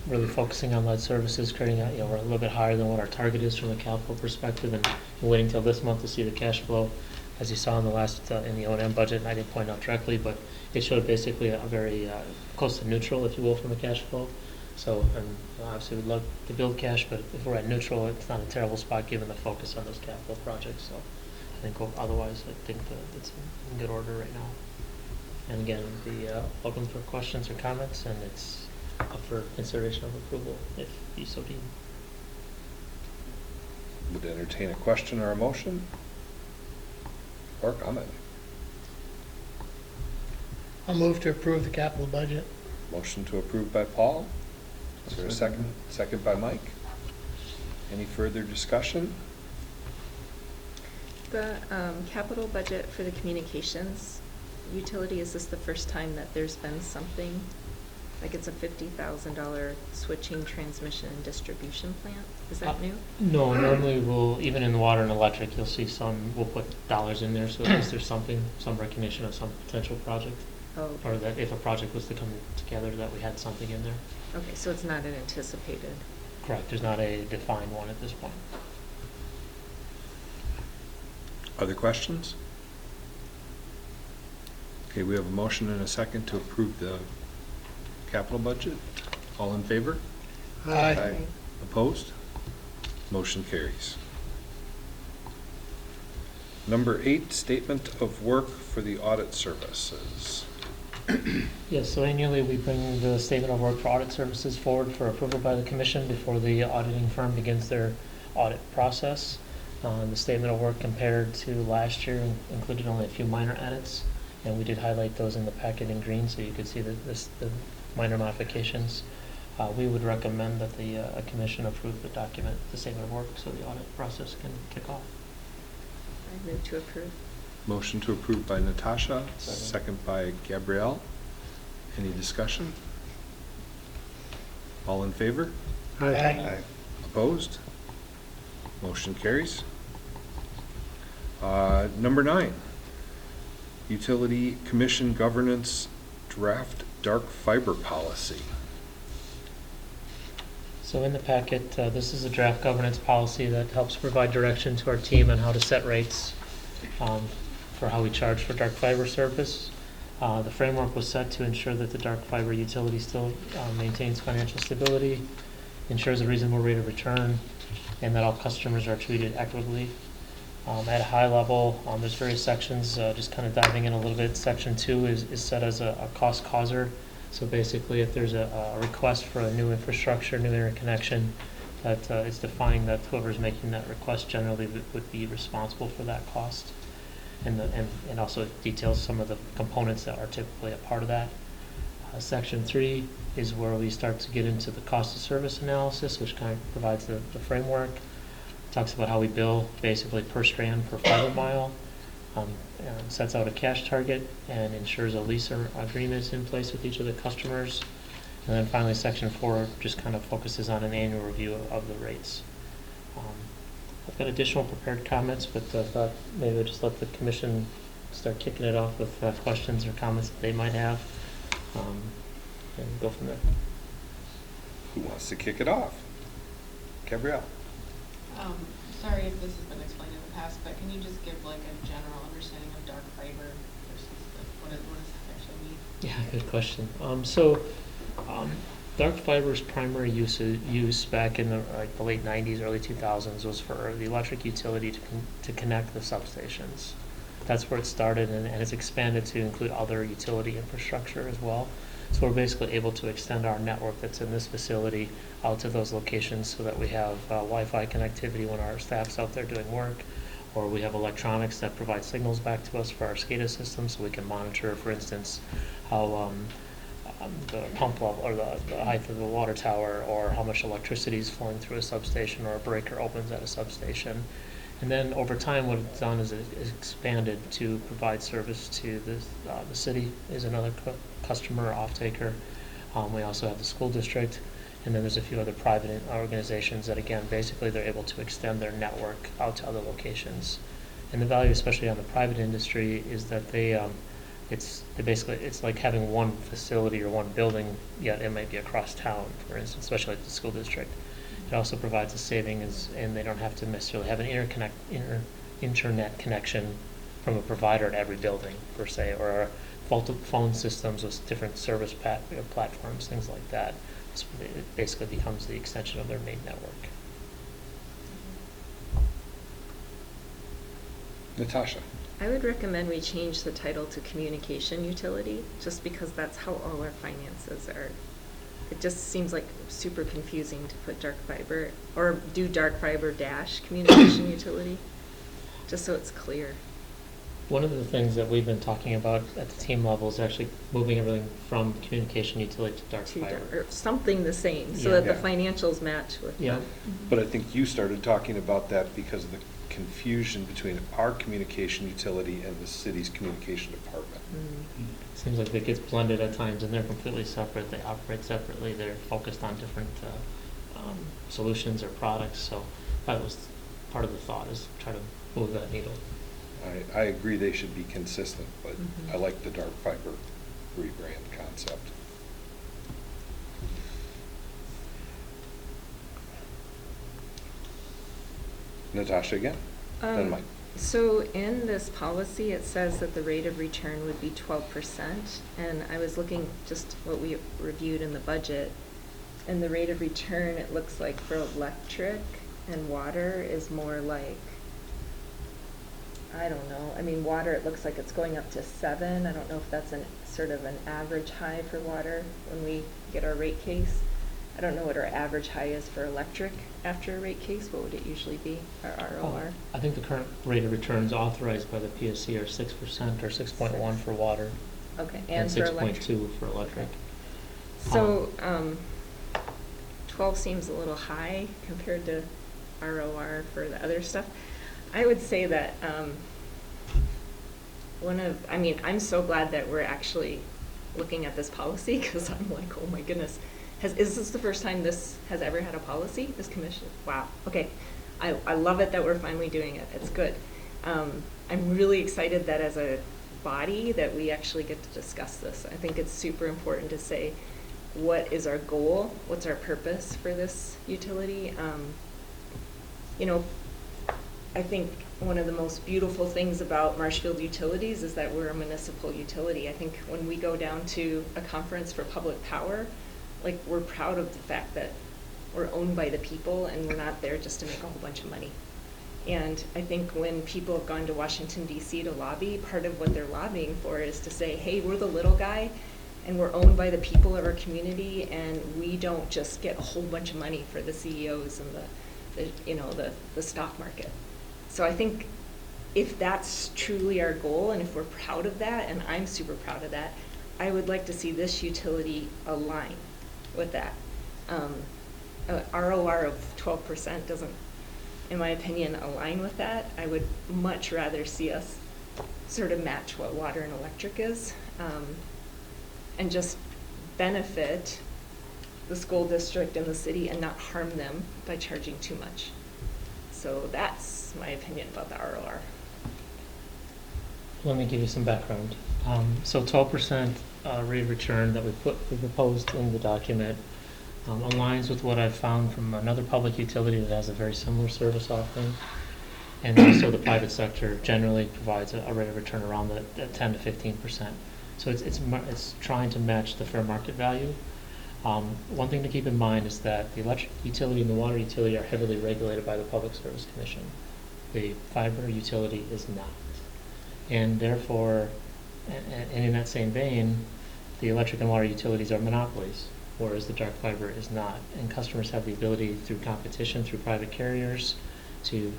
really focusing on lead services, creating we're a little bit higher than what our target is from a capital perspective, and waiting till this month to see the cash flow. As you saw in the last, in the O&M budget, and I didn't point out directly, but it showed basically a very close to neutral, if you will, from a cash flow. So, obviously we'd love to build cash, but if we're at neutral, it's not a terrible spot given the focus on those capital projects. So I think otherwise, I think that it's in good order right now. And again, be open for questions or comments, and it's up for consideration of approval if you so deem. Would entertain a question or a motion? Or comment? I'll move to approve the capital budget. Motion to approve by Paul. Is there a second? Second by Mike. Any further discussion? The capital budget for the communications utility, is this the first time that there's been something, like it's a $50,000 switching transmission and distribution plant? Is that new? No, normally we'll, even in the water and electric, you'll see we'll put dollars in there, so at least there's some recognition of some potential project. Oh, okay. Or that if a project was to come together, that we had something in there. Okay, so it's not an anticipated. Correct, there's not a defined one at this point. Other questions? Okay, we have a motion and a second to approve the capital budget. All in favor? Aye. Opposed? Motion carries. Number 8, statement of work for the audit services. Yes, so annually we bring the statement of work for audit services forward for approval by the commission before the auditing firm begins their audit process. The statement of work compared to last year included only a few minor edits, and we did highlight those in the packet in green so you could see the minor modifications. We would recommend that the commission approve the document, the statement of work, so the audit process can kick off. I move to approve. Motion to approve by Natasha, second by Gabrielle. Any discussion? All in favor? Aye. Opposed? Motion carries. Number 9, Utility Commission Governance Draft Dark Fiber Policy. So in the packet, this is a draft governance policy that helps provide direction to our team on how to set rates for how we charge for dark fiber service. The framework was set to ensure that the dark fiber utility still maintains financial stability, ensures a reasonable rate of return, and that all customers are treated equitably. At a high level, there's various sections, just kind of diving in a little bit. Section 2 is set as a cost causer. So basically, if there's a request for a new infrastructure, new interconnection, that it's defined that whoever's making that request generally would be responsible for that cost. And also it details some of the components that are typically a part of that. Section 3 is where we start to get into the cost of service analysis, which kind of provides the framework. Talks about how we bill basically per strand per fiber mile, sets out a cash target, and ensures a lease agreement is in place with each of the customers. And then finally, Section 4 just kind of focuses on an annual review of the rates. I've got additional prepared comments, but I thought maybe I'll just let the commission start kicking it off with questions or comments that they might have, and go from there. Who wants to kick it off? Gabrielle. Sorry if this has been explained in the past, but can you just give like a general understanding of dark fiber versus what does that actually mean? Yeah, good question. Dark fiber's primary use back in the late 90s, early 2000s was for the electric utility to connect the substations. That's where it started, and it's expanded to include other utility infrastructure as well. So we're basically able to extend our network that's in this facility out to those locations so that we have Wi-Fi connectivity when our staff's out there doing work, or we have electronics that provide signals back to us for our SCADA system so we can monitor, for instance, how the pump level or the height of the water tower, or how much electricity is flowing through a substation, or a breaker opens at a substation. And then over time what it's done is it's expanded to provide service to the city is another customer or off-taker. We also have the school district, and then there's a few other private organizations that, again, basically they're able to extend their network out to other locations. And the value, especially on the private industry, is that it's like having one facility or one building, yet it might be across town, for instance, especially like the school district. It also provides a savings, and they don't have to necessarily have an internet connection from a provider at every building, per se, or phone systems with different service platforms, things like that. So it basically becomes the extension of their main network. Natasha. I would recommend we change the title to communication utility, just because that's how all our finances are. It just seems like super confusing to put dark fiber, or do dark fiber dash communication utility, just so it's clear. One of the things that we've been talking about at the team level is actually moving everything from communication utility to dark fiber. Or something the same, so Yeah. that the financials match with Yeah. But I think you started talking about that because of the confusion between our communication utility and the city's communication department. Seems like it gets blended at times, and they're completely separate. They operate separately. They're focused on different solutions or products. So that was part of the thought, is try to move that needle. I agree they should be consistent, but I like the dark fiber rebrand concept. Natasha again, then Mike. So in this policy, it says that the rate of return would be 12%. And I was looking just what we reviewed in the budget. And the rate of return, it looks like for electric and water is more like, I don't know. I mean, water, it looks like it's going up to 7. I don't know if that's sort of an average high for water when we get our rate case. I don't know what our average high is for electric after a rate case. What would it usually be, our ROR? I think the current rate of returns authorized by the PSC are 6% or 6.1 for water. Okay, and for electric? 6.2 for electric. So, 12 seems a little high compared to ROR for the other stuff. I would say that, I'm so glad that we're actually looking at this policy, because I'm like, oh my goodness. Is this the first time this has ever had a policy, this commission? Wow, okay. I love it that we're finally doing it. It's good. I'm really excited that as a body that we actually get to discuss this. I think it's super important to say, what is our goal? What's our purpose for this utility? I think one of the most beautiful things about Marshfield Utilities is that we're a municipal utility. I think when we go down to a conference for public power, like, we're proud of the fact that we're owned by the people and we're not there just to make a whole bunch of money. And I think when people have gone to Washington, D.C. to lobby, part of what they're lobbying for is to say, hey, we're the little guy and we're owned by the people of our community, and we don't just get a whole bunch of money for the CEOs and the stock market. So I think if that's truly our goal, and if we're proud of that, and I'm super proud of that, I would like to see this utility align with that. ROR of 12% doesn't, in my opinion, align with that. I would much rather see us sort of match what water and electric is, and just benefit the school district and the city and not harm them by charging too much. So that's my opinion about the ROR. Let me give you some background. So 12% rate of return that we proposed in the document aligns with what I've found from another public utility that has a very similar service offering. And also the private sector generally provides a rate of return around the 10 to 15%. So it's trying to match the fair market value. One thing to keep in mind is that the electric utility and the water utility are heavily regulated by the Public Service Commission. The fiber utility is not. And therefore, and in that same vein, the electric and water utilities are monopolies, whereas the dark fiber is not. And customers have the ability through competition, through private carriers, to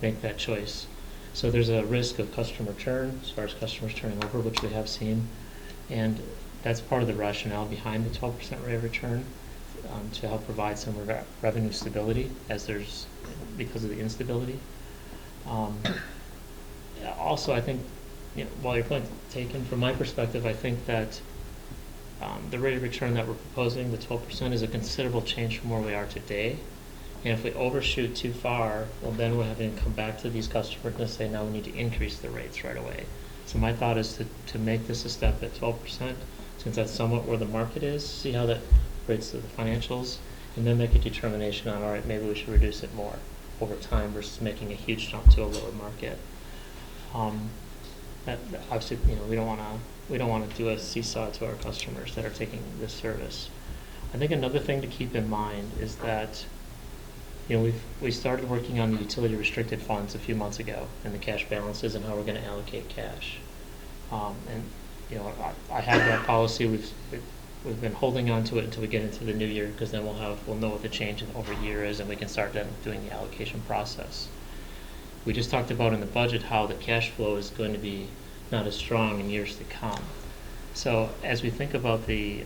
make that choice. So there's a risk of customer churn as far as customers turning over, which we have seen. And that's part of the rationale behind the 12% rate of return, to help provide some revenue stability because of the instability. Also, I think, while your point taken, from my perspective, I think that the rate of return that we're proposing, the 12%, is a considerable change from where we are today. And if we overshoot too far, well, then we're having to come back to these customers and say, now we need to increase the rates right away. So my thought is to make this a step at 12%, since that's somewhat where the market is, see how that rates to the financials, and then make a determination on, all right, maybe we should reduce it more over time versus making a huge jump to a lower market. Obviously, we don't want to do a seesaw to our customers that are taking this service. I think another thing to keep in mind is that we started working on the utility restricted funds a few months ago, and the cash balances and how we're going to allocate cash. I have that policy. We've been holding on to it until we get into the new year, because then we'll know what the change over year is, and we can start then doing the allocation process. We just talked about in the budget how the cash flow is going to be not as strong in years to come. So as we think about the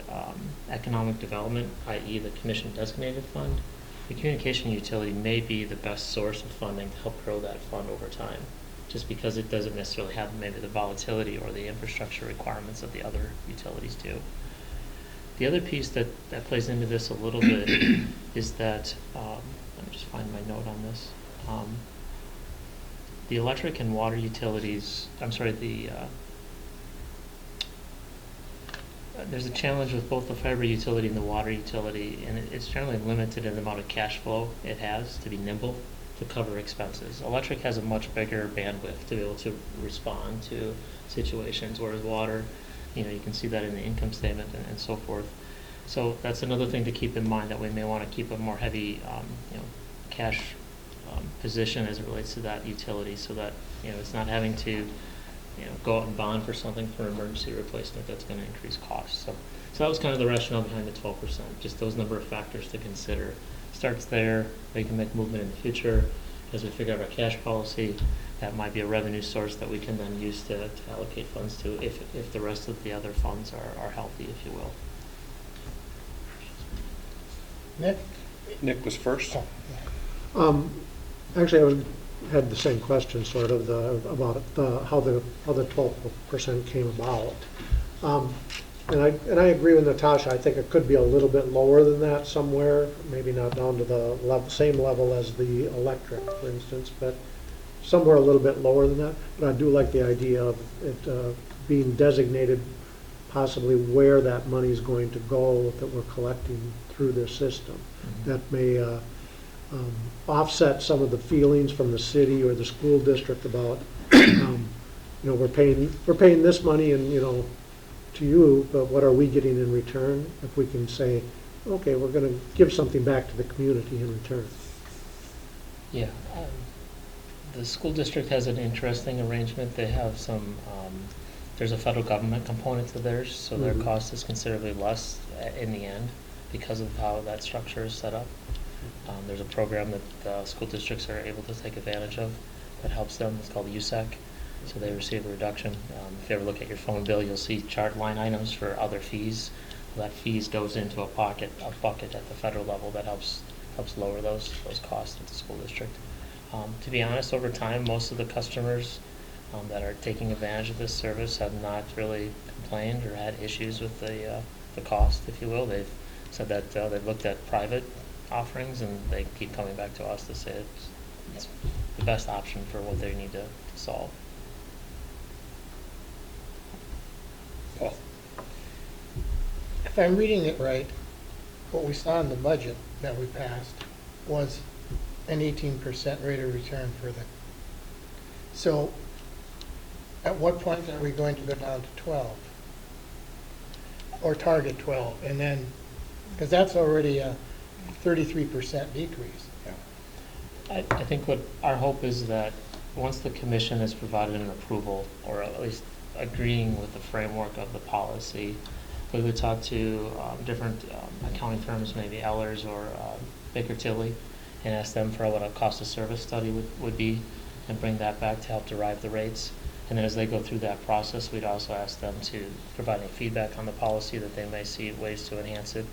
economic development, i.e. the commission designated fund, the communication utility may be the best source of funding to help grow that fund over time, just because it doesn't necessarily have maybe the volatility or the infrastructure requirements that the other utilities do. The other piece that plays into this a little bit is that, let me just find my note on this. The electric and water utilities, there's a challenge with both the fiber utility and the water utility, and it's generally limited in the amount of cash flow it has to be nimble. to cover expenses. Electric has a much bigger bandwidth to be able to respond to situations, whereas water, you know, you can see that in the income statement and so forth. So that's another thing to keep in mind, that we may want to keep a more heavy, you know, cash position as it relates to that utility, so that, you know, it's not having to, you know, go out and bond for something for emergency replacement that's going to increase costs. So that was kind of the rationale behind the 12%, just those number of factors to consider. Starts there, we can make movement in the future as we figure out our cash policy. That might be a revenue source that we can then use to allocate funds to if the rest of the other funds are healthy, if you will. Nick? Nick was first. Actually, had the same question, sort of, about how the 12% came about. And I agree with Natasha. I think it could be a little bit lower than that somewhere, maybe not down to the same level as the electric, for instance, but somewhere a little bit lower than that. But I do like the idea of it being designated, possibly where that money is going to go that we're collecting through this system. Mm-hmm. That may offset some of the feelings from the city or the school district about, you know, we're paying this money, and, you know, to you, but what are we getting in return? If we can say, okay, we're going to give something back to the community in return. Yeah, the school district has an interesting arrangement. They have some, there's a federal government component to theirs, so their cost is considerably less in the end because of how that structure is set up. There's a program that school districts are able to take advantage of that helps them. It's called USAC. So they receive a reduction. If you ever look at your phone bill, you'll see chart line items for other fees. That fees goes into a bucket at the federal level that helps lower those costs at the school district. To be honest, over time, most of the customers that are taking advantage of this service have not really complained or had issues with the cost, if you will. They've said that they've looked at private offerings, and they keep coming back to us to say it's the best option for what they need to solve. Paul. If I'm reading it right, what we saw in the budget that we passed was an 18% rate of return for the, so at what point are we going to go down to 12? Or target 12, and then, because that's already a 33% decrease. I think what our hope is that once the commission has provided an approval, or at least agreeing with the framework of the policy, we would talk to different accounting firms, maybe Ehlers or Baker Tilly, and ask them for what a cost of service study would be, and bring that back to help derive the rates. And then as they go through that process, we'd also ask them to provide any feedback on the policy that they may see ways to enhance it.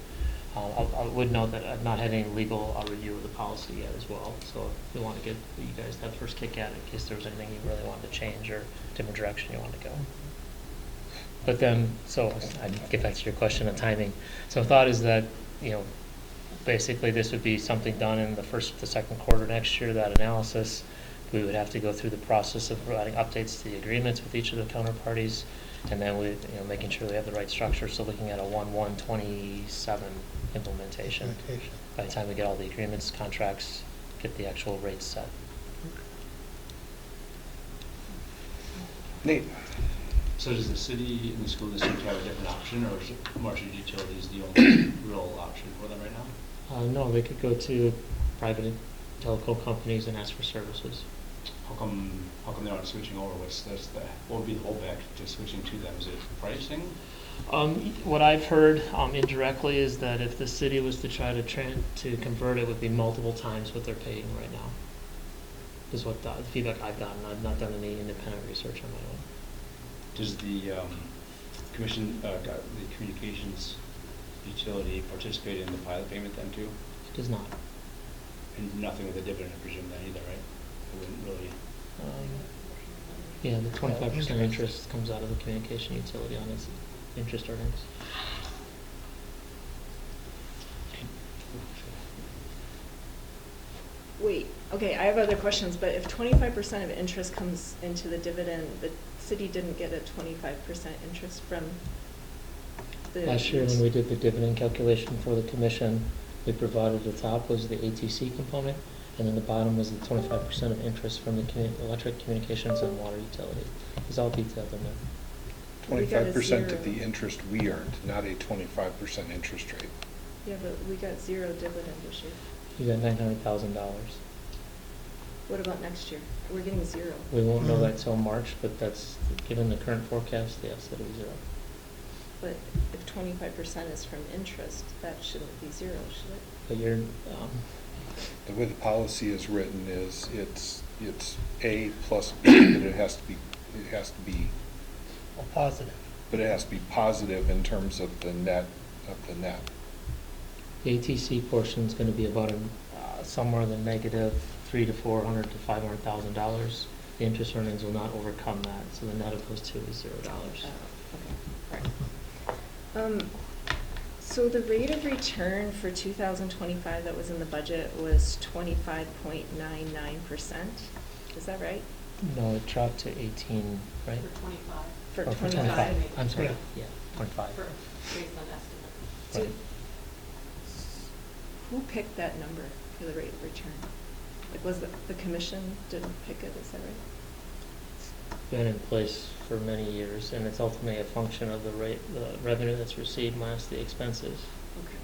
I would note that I've not had any legal review of the policy yet as well, so if we want to get you guys that first kick at it in case there was anything you really wanted to change or different direction you wanted to go. But then, so I'd get back to your question of timing. So the thought is that, you know, basically this would be something done in the second quarter next year, that analysis. We would have to go through the process of providing updates to the agreements with each of the counterparties, and then we, making sure we have the right structure. So looking at a 1/1/27 implementation. By the time we get all the agreements, contracts, get the actual rates set. Nate. So does the city and the school district have a different option, or is Marshfield Utilities the only real option for them right now? No, they could go to private telco companies and ask for services. How come they aren't switching over? What would be the holdback to switching to them? Is it pricing? What I've heard indirectly is that if the city was to try to convert it, would be multiple times what they're paying right now. Is what the feedback I've gotten. I've not done any independent research on my own. Does the commission, the communications utility participate in the pilot payment then too? It does not. And nothing with a dividend, I presume, then either, right? It wouldn't really. Yeah, the 25% interest comes out of the communication utility on its interest earnings. Wait, okay, I have other questions, but if 25% of interest comes into the dividend, the city didn't get a 25% interest from the... Last year when we did the dividend calculation for the commission, we provided the top was the ATC component, And then the bottom was the 25% of interest from the electric communications and water utility. It's all detailed in there. We got a 25% of zero. the interest we earned, not a 25% interest rate. Yeah, but we got zero dividend this year. You got $900,000. What about next year? We're getting zero. We won't know that till March, but that's, given the current forecast, yes, it'll be zero. But if 25% is from interest, that shouldn't be zero, should it? But you're, The way the policy is written is it's A plus B, but it has to be, A positive. but it has to be positive in terms of the net. the ATC portion's gonna be about somewhere in the negative $300,000 to $400,000 to $500,000. The interest earnings will not overcome that, so the net of those two is $0. Okay, all right. So the rate of return for 2025 that was in the budget was 25.99%. Is that right? No, it dropped to 18, right? For 25. For Oh, 25. I'm sorry, Yeah. yeah, 25. For, based on estimate. So Right. who picked that number for the rate of return? Like, was the commission didn't pick it, is that right? Been in place for many years, and it's ultimately a function of the revenue that's received minus the expenses. Okay.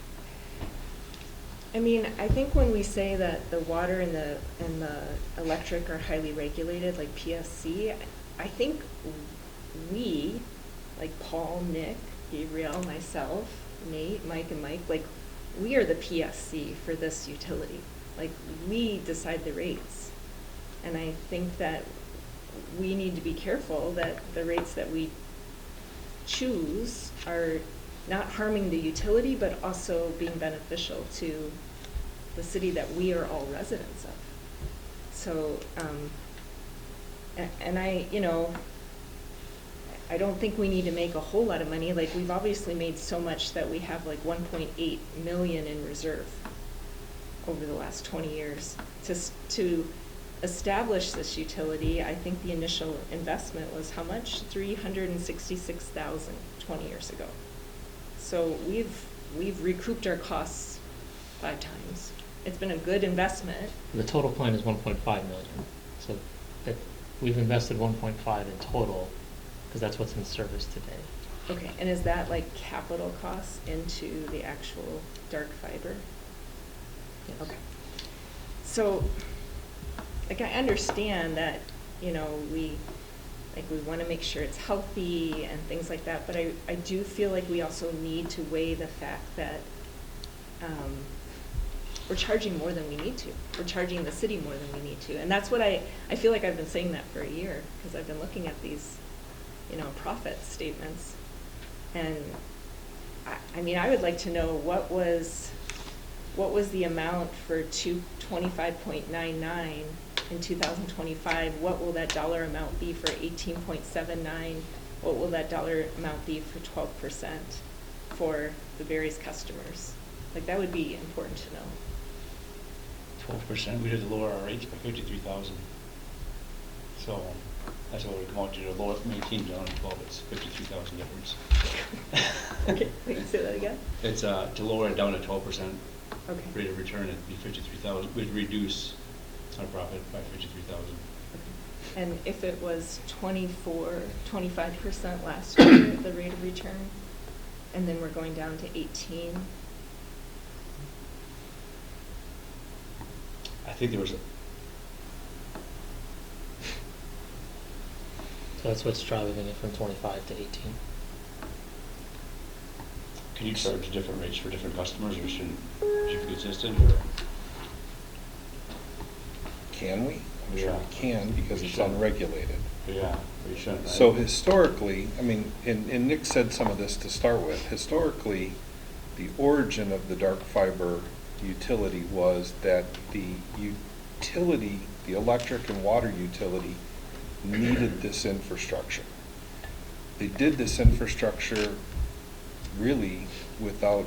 I mean, I think when we say that the water and the electric are highly regulated, like PSC, I think we, like Paul, Nick, Gabriel, myself, Nate, Mike, and Mike, like, we are the PSC for this utility. Like, we decide the rates. And I think that we need to be careful that the rates that we choose are not harming the utility, but also being beneficial to the city that we are all residents of. So, and I, you know, I don't think we need to make a whole lot of money. Like, we've obviously made so much that we have like 1.8 million in reserve over the last 20 years. To establish this utility, I think the initial investment was how much? 366,000 20 years ago. So we've recouped our costs 5 times. It's been a good investment. The total plan is 1.5 million, so that we've invested 1.5 in total, because that's what's in service today. Okay, and is that like capital costs into the actual dark fiber? Yes. Okay. So, like, I understand that, you know, we want to make sure it's healthy and things like that, but I do feel like we also need to weigh the fact that we're charging more than we need to. We're charging the city more than we need to. And that's what I feel like I've been saying that for a year, because I've been looking at these, you know, profit statements. And I mean, I would like to know what was the amount for 25.99 in 2025? What will that dollar amount be for 18.79? What will that dollar amount be for 12% for the various customers? Like, that would be important to know. 12%, we had to lower our rates by 53,000. So that's what it would come out to, lower, from 18 down to 12, it's 53,000 difference. Okay, wait, say that again? It's, to lower it down to 12% Okay. rate of return, it'd be 53,000, we'd reduce our profit by 53,000. Okay. And if it was 25% last year, the rate of return, and then we're going down to 18? I think there was, So that's what's driving it from 25 to 18. can you charge different rates for different customers, or should you be consistent, or? Can we? I'm sure Yeah. we can, because We it's should. unregulated. Yeah, we shouldn't, right? So historically, I mean, and Nick said some of this to start with, historically, the origin of the dark fiber utility was that the utility, the electric and water utility, needed this infrastructure. They did this infrastructure really without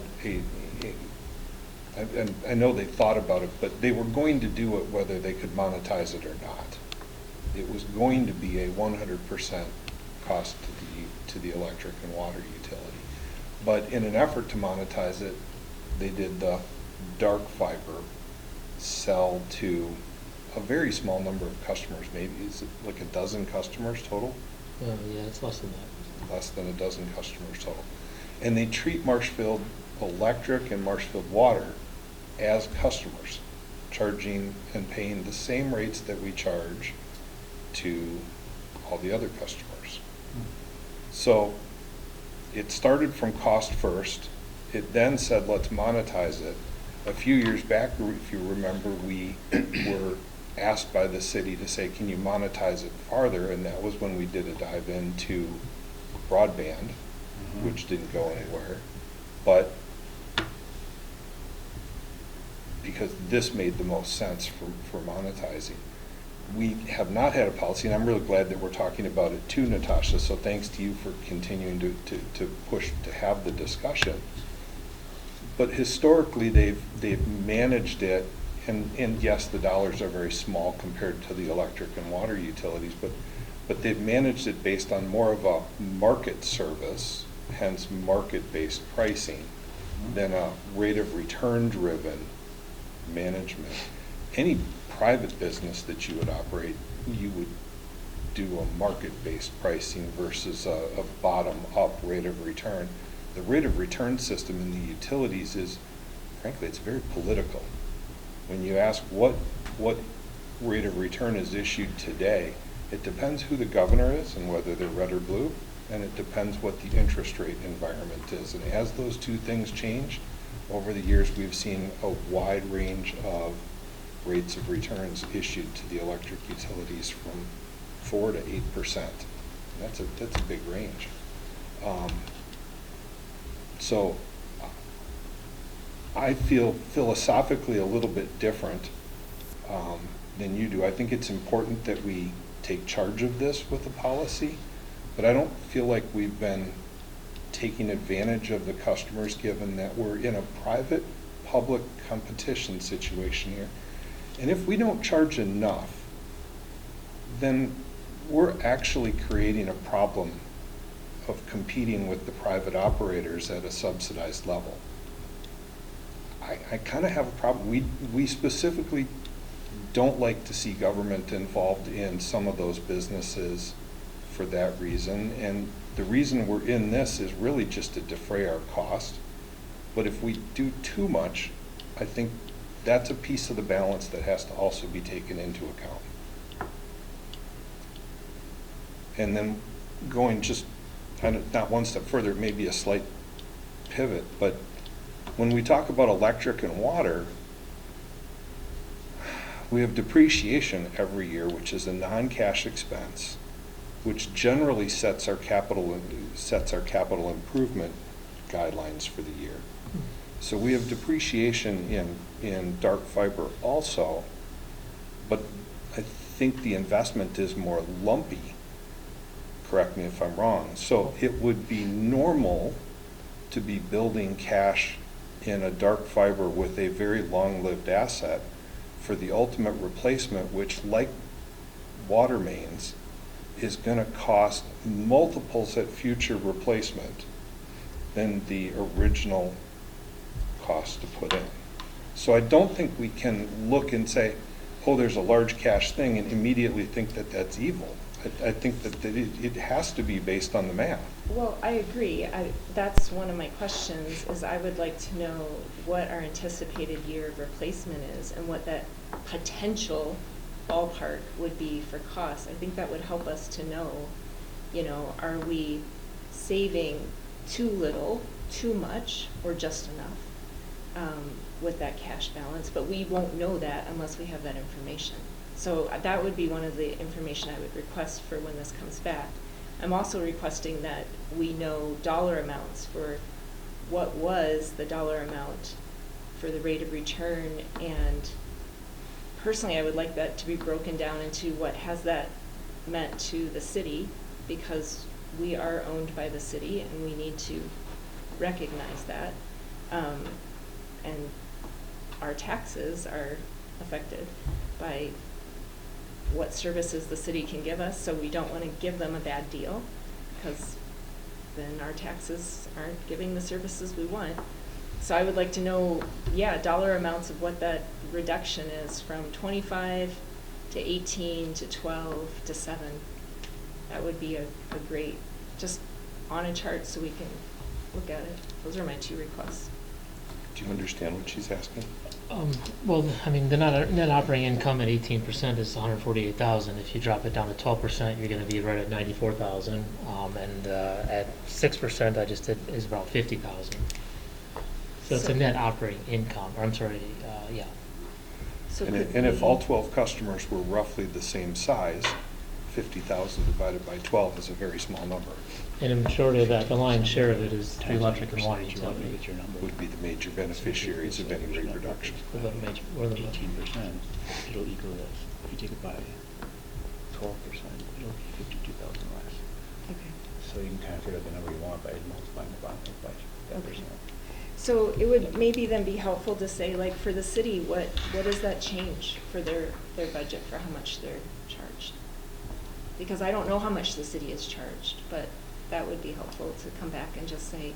and I know they thought about it, but they were going to do it whether they could monetize it or not. It was going to be a 100% cost to the electric and water utility. But in an effort to monetize it, they did the dark fiber sell to a very small number of customers, maybe, is it like a dozen customers total? Yeah, it's less than that. Less than a dozen customers total. And they treat Marshfield Electric and Marshfield Water as customers, charging and paying the same rates that we charge to all the other customers. So it started from cost first. It then said, let's monetize it. A few years back, if you remember, we were asked by the city to say, can you monetize it farther? And that was when we did a dive into broadband, which didn't go anywhere. But because this made the most sense for monetizing. We have not had a policy, and I'm really glad that we're talking about it too, Natasha, so thanks to you for continuing to push to have the discussion. But historically, they've managed it, and yes, the dollars are very small compared to the electric and water utilities, but they've managed it based on more of a market service, hence market-based pricing, than a rate of return driven management. Any private business that you would operate, you would do a market-based pricing versus a bottom-up rate of return. The rate of return system in the utilities is, frankly, it's very political. When you ask what rate of return is issued today, it depends who the governor is and whether they're red or blue, and it depends what the interest rate environment is. And as those two things change, over the years we've seen a wide range of rates of returns issued to the electric utilities from 4 to 8%. That's a big range. So I feel philosophically a little bit different than you do. I think it's important that we take charge of this with a policy, but I don't feel like we've been taking advantage of the customers, given that we're in a private-public competition situation here. And if we don't charge enough, then we're actually creating a problem of competing with the private operators at a subsidized level. I kind of have a problem. We specifically don't like to see government involved in some of those businesses for that reason. And the reason we're in this is really just to defray our cost. But if we do too much, I think that's a piece of the balance that has to also be taken into account. And then going just kind of not one step further, maybe a slight pivot, but when we talk about electric and water, we have depreciation every year, which is a non-cash expense, which generally sets our capital improvement guidelines for the year. So we have depreciation in dark fiber also, but I think the investment is more lumpy. Correct me if I'm wrong. So it would be normal to be building cash in a dark fiber with a very long-lived asset for the ultimate replacement, which, like water mains, is going to cost multiples at future replacement than the original cost to put in. So I don't think we can look and say, oh, there's a large cash thing, and immediately think that that's evil. I think that it has to be based on the math. Well, I agree. That's one of my questions, is I would like to know what our anticipated year of replacement is and what that potential ballpark would be for costs. I think that would help us to know, are we saving too little, too much, or just enough with that cash balance? But we won't know that unless we have that information. So that would be one of the information I would request for when this comes back. I'm also requesting that we know dollar amounts for what was the dollar amount for the rate of return, and personally I would like that to be broken down into what has that meant to the city, because we are owned by the city and we need to recognize that, and our taxes are affected by what services the city can give us, so we don't want to give them a bad deal, because then our taxes aren't giving the services we want. So I would like to know, yeah, dollar amounts of what that reduction is from 25 to 18 to 12 to 7. That would be a great, just on a chart so we can look at it. Those are my 2 requests. Do you understand what she's asking? Well, I mean, the net operating income at 18% is 148,000. If you drop it down to 12%, you're going to be right at 94,000. And at 6%, I just did is about 50,000. So it's a net operating income. Or I'm sorry, yeah. So And if all 12 customers were roughly the same size, 50,000 divided by 12 is a very small number. And a majority of that, the lion's share of it is the electric and water utility. Would be the major beneficiaries of any rate reduction. Or the 18%, it'll equal this. If you take it by 12%, it'll be 52,000 less. Okay. So you can kind of figure out the number you want by multiplying the bond by that Okay. percent. So it would maybe then be helpful to say, like, for the city, what does that change for their budget, for how much they're charged? Because I don't know how much the city is charged, but that would be helpful to come back and just say,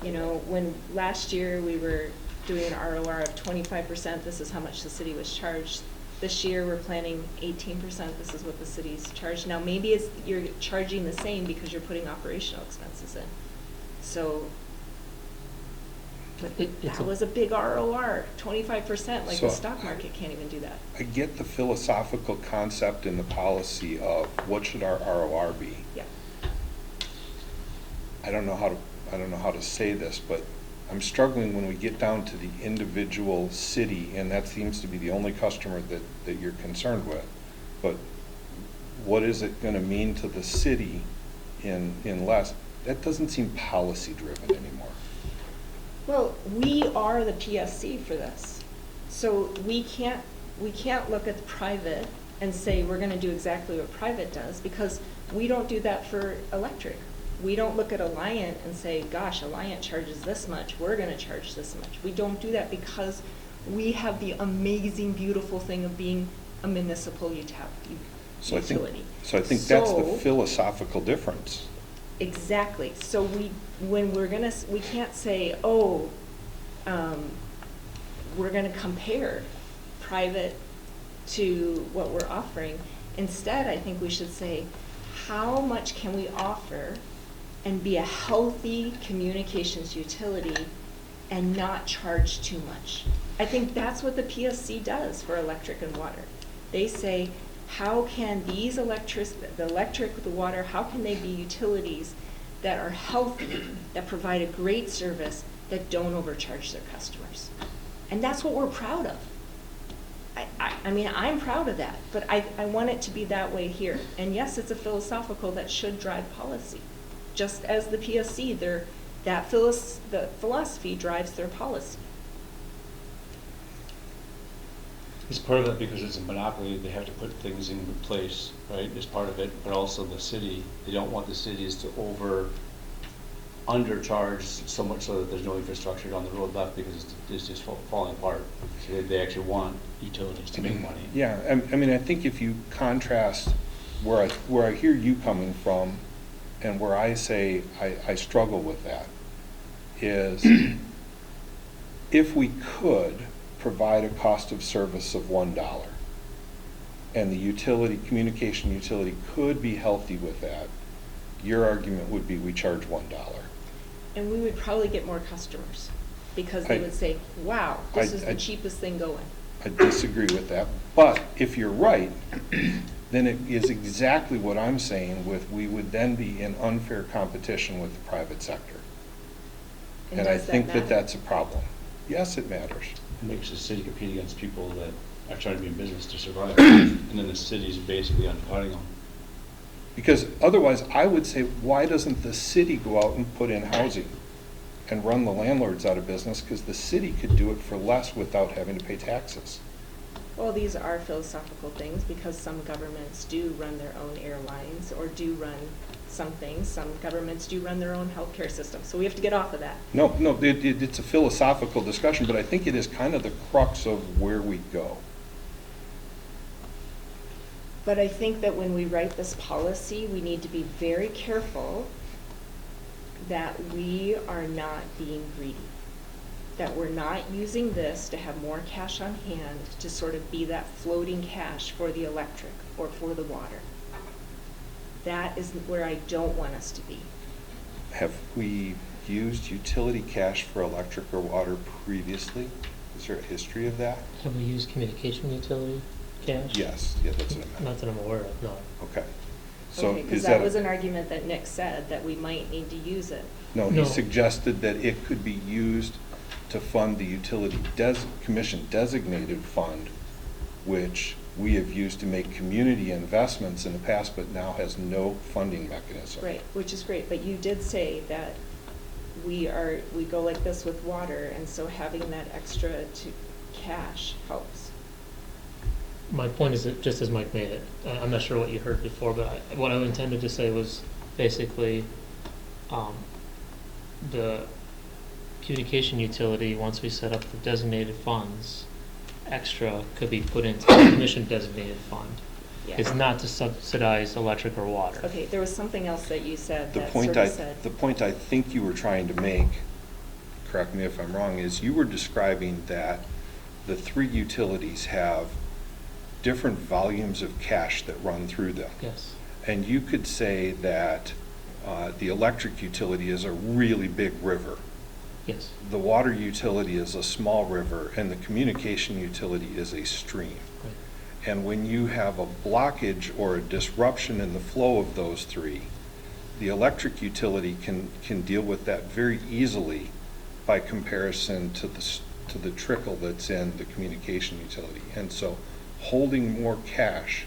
you know, when last year we were doing an ROR of 25%, this is how much the city was charged. This year we're planning 18%, this is what the city's charged. Now maybe you're charging the same because you're putting operational expenses in. So, but that was a big ROR, 25%, like the So stock market can't even do that. I get the philosophical concept and the policy of what should our ROR be. Yeah. I don't know how to say this, but I'm struggling when we get down to the individual city, and that seems to be the only customer that you're concerned with. But what is it going to mean to the city in less? That doesn't seem policy driven anymore. Well, we are the PSC for this. So we can't look at the private and say we're going to do exactly what private does, because we don't do that for electric. We don't look at Alliant and say, gosh, Alliant charges this much, we're going to charge this much. We don't do that because we have the amazing, beautiful thing of being a municipal utility. So I think that's the philosophical difference. Exactly. So we can't say, we're going to compare private to what we're offering. Instead, I think we should say, how much can we offer and be a healthy communications utility and not charge too much? I think that's what the PSC does for electric and water. They say, how can the electric, the water, how can they be utilities that are healthy, that provide a great service, that don't overcharge their customers? And that's what we're proud of. I mean, I'm proud of that, but I want it to be that way here. And yes, it's a philosophical that should drive policy. Just as the PSC, the philosophy drives their policy. It's part of that because it's a monopoly, they have to put things in place, right, as part of it, but also the city, they don't want the cities to undercharge so much so that there's no infrastructure down the road left because it's just falling apart. So they actually want utilities to make money. Yeah, I mean, I think if you contrast where I hear you coming from and where I say I struggle with that is if we could provide a cost of service of $1 and the communication utility could be healthy with that, your argument would be we charge $1. And we would probably get more customers because they would say, wow, this is the cheapest thing going. I disagree with that, but if you're right, then it is exactly what I'm saying we would then be in unfair competition with the private sector. And I think that's a problem. Yes, it matters. It makes the city compete against people that are trying to be in business to survive, and then the city's basically undercutting them. Because otherwise, I would say, why doesn't the city go out and put in housing and run the landlords out of business? Because the city could do it for less without having to pay taxes. Well, these are philosophical things because some governments do run their own airlines or do run some things. Some governments do run their own healthcare system. So we have to get off of that. No, it's a philosophical discussion, but I think it is kind of the crux of where we go. But I think that when we write this policy, we need to be very careful that we are not being greedy. that we're not using this to have more cash on hand to sort of be that floating cash for the electric or for the water. That is where I don't want us to be. Have we used utility cash for electric or water previously? Is there a history of that? Have we used communication utility cash? Yes, yeah, that's what I meant. Not that I'm aware of, no. Okay. So Okay, because is that that, was an argument that Nick said, that we might need to use it. no, No. he suggested that it could be used to fund the utility commission designated fund, which we have used to make community investments in the past, but now has no funding mechanism. Right, which is great, but you did say that we go like this with water, and so having that extra to cash helps. My point is that, just as Mike made it, I'm not sure what you heard before, but what I intended to say was basically, the communication utility, once we set up the designated funds, extra could be put into the commission designated fund. Yeah. It's not to subsidize electric or water. Okay, there was something else that you said The that point sort of said. the point I think you were trying to make, correct me if I'm wrong, is you were describing that the three utilities have different volumes of cash that run through them. Yes. And you could say that the electric utility is a really big river. Yes. The water utility is a small river, and the communication utility is a stream. Right. And when you have a blockage or a disruption in the flow of those three, the electric utility can deal with that very easily by comparison to the trickle that's in the communication utility. And so holding more cash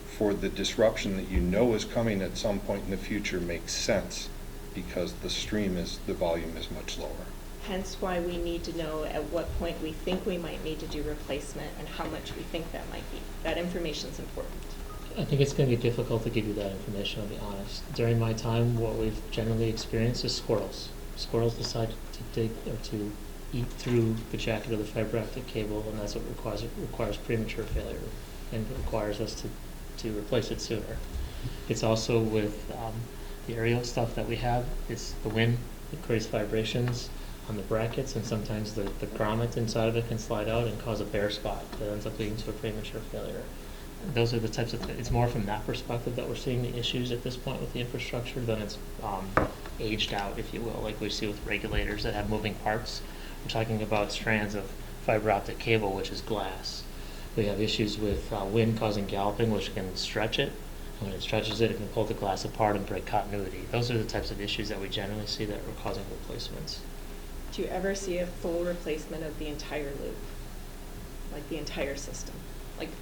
for the disruption that you know is coming at some point in the future makes sense, because the volume is much lower. Hence why we need to know at what point we think we might need to do replacement and how much we think that might be. That information's important. I think it's going to be difficult to give you that information, I'll be honest. During my time, what we've generally experienced is squirrels. Squirrels decide to dig or to eat through the jacket of the fiber optic cable, and that's what requires premature failure and requires us to replace it sooner. It's also with the aerial stuff that we have. It's the wind that creates vibrations on the brackets, and sometimes the grommet inside of it can slide out and cause a bare spot that ends up leading to a premature failure. Those are the types of it's more from that perspective that we're seeing the issues at this point with the infrastructure than it's aged out, if you will, like we see with regulators that have moving parts. We're talking about strands of fiber optic cable, which is glass. We have issues with wind causing galloping, which can stretch it. When it stretches it, it can pull the glass apart and break continuity. Those are the types of issues that we generally see that are causing replacements. Do you ever see a full replacement of the entire loop? Like the entire system?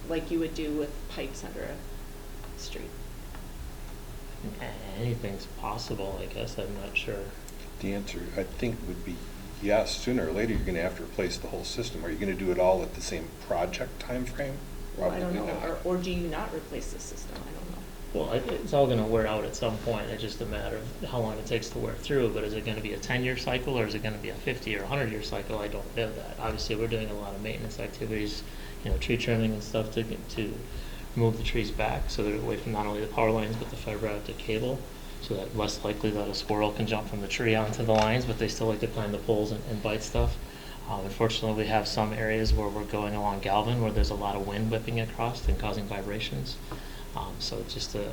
Like you would do with pipes under a street? Anything's possible, I guess. I'm not sure. The answer, I think, would be yes. Sooner or later, you're going to have to replace the whole system. Are you going to do it all at the same project time frame? Well, I don't know. Not. Or do you not replace the system? I don't know. Well, it's all going to wear out at some point. It's just a matter of how long it takes to wear through. But is it going to be a 10-year cycle, or is it going to be a 50 or 100-year cycle? I don't know that. Obviously, we're doing a lot of maintenance activities, tree trimming and stuff to remove the trees back so they're away from not only the power lines but the fiber optic cable, so that less likely that a squirrel can jump from the tree onto the lines, but they still like to climb the poles and bite stuff. Unfortunately, we have some areas where we're going along Galvin where there's a lot of wind whipping across and causing vibrations. So it's just a...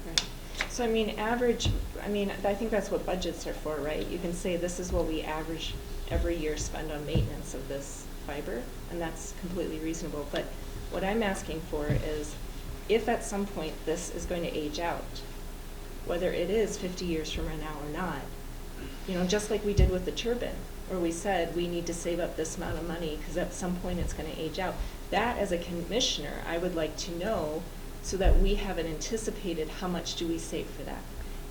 Right. So I think that's what budgets are for, right? You can say this is what we average every year spend on maintenance of this fiber, and that's completely reasonable. But what I'm asking for is, if at some point this is going to age out, whether it is 50 years from now or not, just like we did with the turbine, where we said we need to save up this amount of money because at some point it's going to age out. That, as a commissioner, I would like to know so that we have an anticipated how much do we save for that.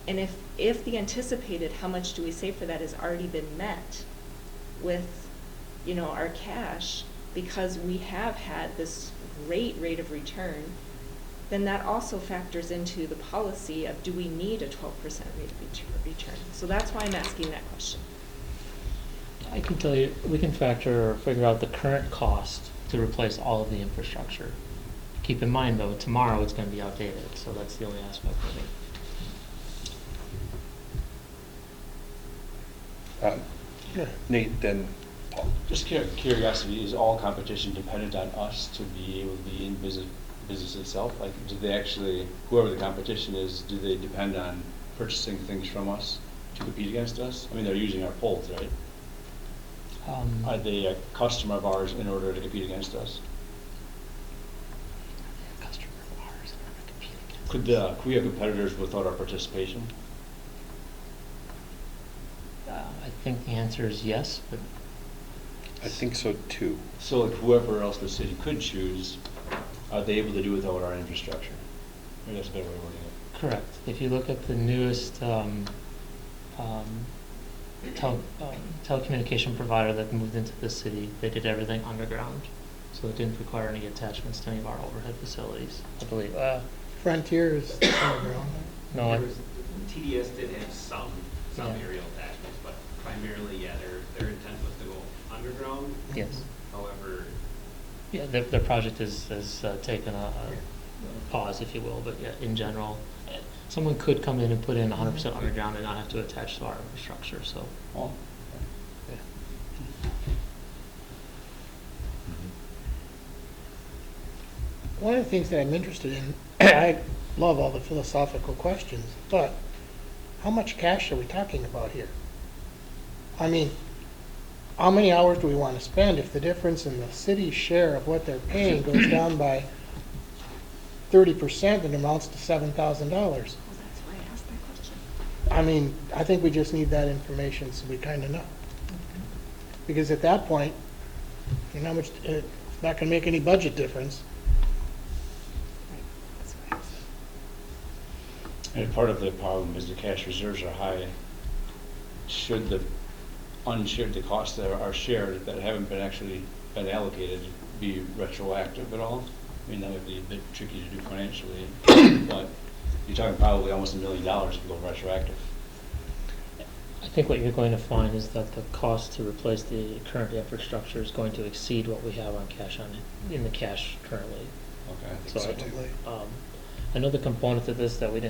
And if the anticipated how much do we save for that has already been met with our cash, because we have had this great rate of return, then that also factors into the policy of, do we need a 12% rate of return? So that's why I'm asking that question. I can tell you, we can factor or figure out the current cost to replace all of the infrastructure. Keep in mind, though, tomorrow it's going to be outdated, so that's the only aspect of it. Nate, then Paul. Just curiosity, is all competition dependent on us to be able to be in business itself? Like, do they actually, whoever the competition is, do they depend on purchasing things from us to compete against us? I mean, they're using our poles, right? Are they a customer of ours in order to compete against us? Could we have competitors without our participation? I think the answer is yes, but I think so too. So like whoever else the city could choose, are they able to do without our infrastructure? Maybe that's a better way of wording it. correct. If you look at the newest telecommunication provider that moved into the city, they did everything underground. So it didn't require any attachments to any of our overhead facilities, I believe. Frontier is underground. No, TDS did have some Yeah. aerial attachments, but primarily, yeah, their intent was to go underground. yes. However, Yeah, their project has taken a pause, if you will, but yeah, in general, someone could come in and put in 100% underground and not have to attach to our infrastructure, so. Oh, One of the things that I'm interested in, I love all the philosophical questions, but how much cash are we talking about here? I mean, how many hours do we want to spend if the difference in the city's share of what they're paying goes down by 30% and amounts to $7,000? Well, that's why I asked that question. I mean, I think we just need that information so we kind of know. Because at that point, you know, how much, it's not going to make any budget difference. Right, that's why I asked. and part of the problem is the cash reserves are high. Should the the costs that are shared that haven't been allocated be retroactive at all? I mean, that would be a bit tricky to do financially, but you're talking probably almost $1 million to go retroactive. I think what you're going to find is that the cost to replace the current infrastructure is going to exceed what we have on cash in the cash currently. Okay. I think so too. Another component to this that we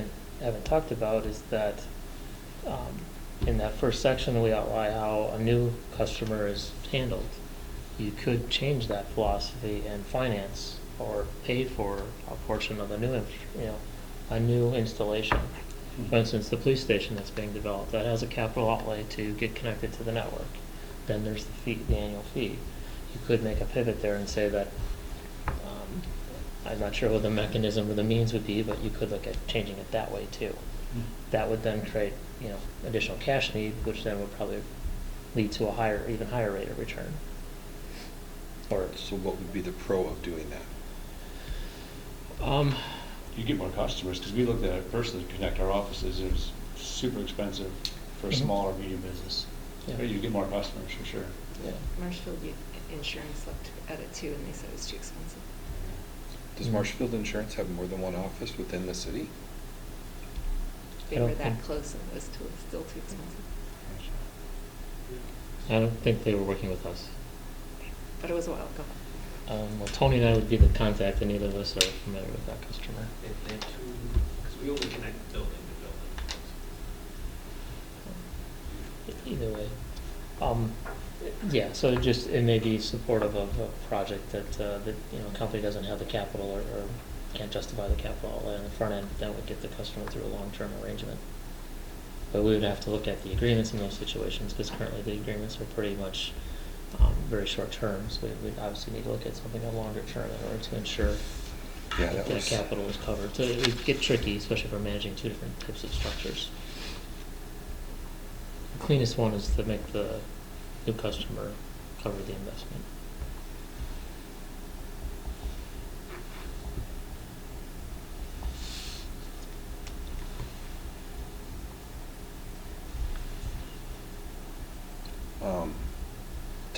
haven't talked about is that in that first section we outline how a new customer is handled. You could change that philosophy and finance or pay for a portion of a new installation. For instance, the police station that's being developed, that has a capital outlay to get connected to the network. Then there's the fee, the annual fee. You could make a pivot there and say that, I'm not sure what the mechanism or the means would be, but you could look at changing it that way too. That would then create, additional cash need, which then would probably lead to a even higher rate of return. Or So what would be the pro of doing that? You get more customers, because we looked at it personally to connect our offices. It was super expensive for a small or medium business. Yeah. But you get more customers for sure. Yeah. Marshfield Insurance looked at it too, and they said it was too expensive. Does Marshfield Insurance have more than one office within the city? They I were don't that think- close and it was still too expensive. I don't think they were working with us. But it was a while ago. Well, Tony and I would be the contact, and neither of us are familiar with that customer. they have two, because we only connect building to building. Either way. Yeah, so it may be supportive of a project that, a company doesn't have the capital or can't justify the capital outlay on the front end, but then would get the customer through a long-term arrangement. But we would have to look at the agreements in those situations, because currently the agreements are pretty much very short term, so we'd obviously need to look at something a longer term in order to ensure Yeah, that capital is covered. So it would get tricky, especially if we're managing two different types of structures. The cleanest one is to make the new customer cover the investment.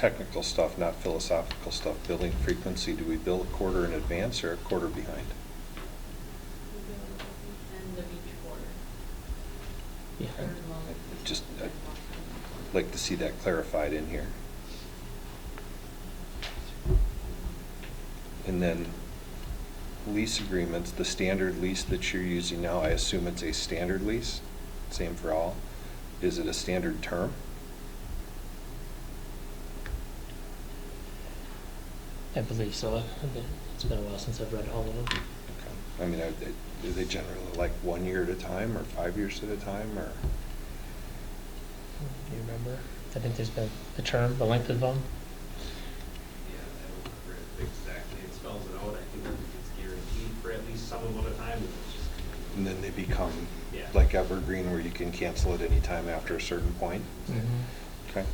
Technical stuff, not philosophical stuff. Billing frequency, do we bill a quarter in advance or a quarter behind? End of each quarter. Yeah. Third month. I'd like to see that clarified in here. And then lease agreements, the standard lease that you're using now, I assume it's a standard lease, same for all. Is it a standard term? I believe so. It's been a while since I've read all of them. Okay. I mean, are they generally like 1 year at a time or 5 years at a time, or? Do you remember? I think there's been the term, the length of them. Yeah, I don't remember it exactly. It spells it out. I think it's guaranteed for at least some amount of time. It's just. And then they become Yeah. like evergreen where you can cancel at any time after a certain point? Okay.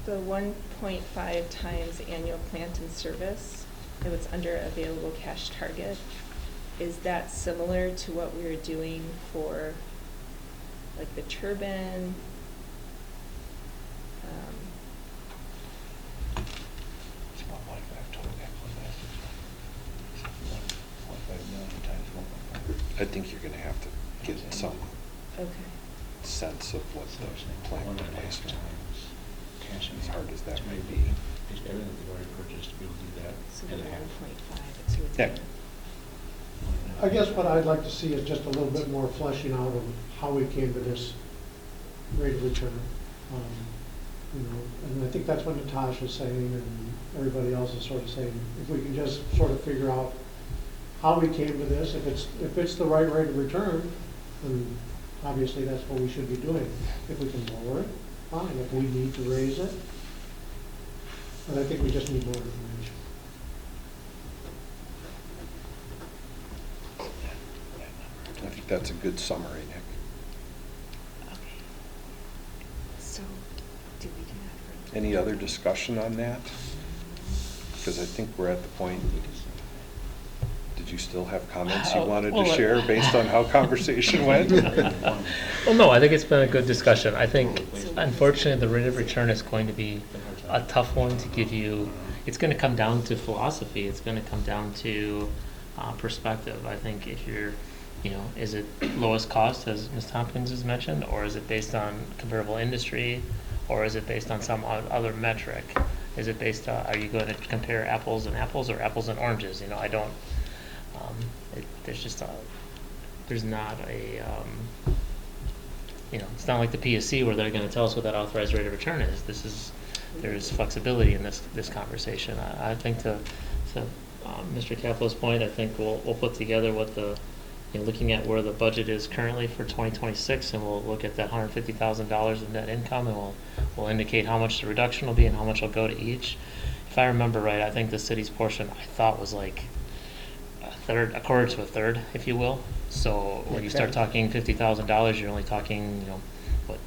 The 1.5 times annual plant and service, it was under available cash target. Is that similar to what we were doing for like the turbine? It's about 1.5 total capital investment. 1.5 million times 1.5. I think you're gonna have to get some Okay. sense of what So the it's like plan 1.5 replacement, times cash as hard as that may be. Is everything they've already purchased to be able to do that. So and the a half. 1.5, it's what's Yeah. I guess what I'd like to see is just a little bit more fleshing out of how we came to this rate of return. You know, and I think that's what Natasha's saying and everybody else is sort of saying. If we can just sort of figure out how we came to this, if it's the right rate of return, then obviously that's what we should be doing. If we can lower it, fine. If we need to raise it, but I think we just need more information. I think that's a good summary, Nick. Okay. So, do we do that for? Any other discussion on that? Because I think we're at the point, did you still have comments you wanted to share based on how conversation went? Well, no, I think it's been a good discussion. I think, unfortunately, the rate of return is going to be a tough one to give you. It's going to come down to philosophy. It's going to come down to perspective. I think if you're, is it lowest cost, as Ms. Tompkins has mentioned, or is it based on comparable industry, or is it based on some other metric? Is it based on, are you going to compare apples and apples or apples and oranges? I don't, there's not a, it's not like the PSC where they're going to tell us what that authorized rate of return is. There's flexibility in this conversation. I think to Mr. Capel's point, I think we'll put together what looking at where the budget is currently for 2026, and we'll look at that $150,000 of net income, and we'll indicate how much the reduction will be and how much will go to each. If I remember right, I think the city's portion I thought was like a quarter to a third, if you will. So when you start talking $50,000, you're only talking, what?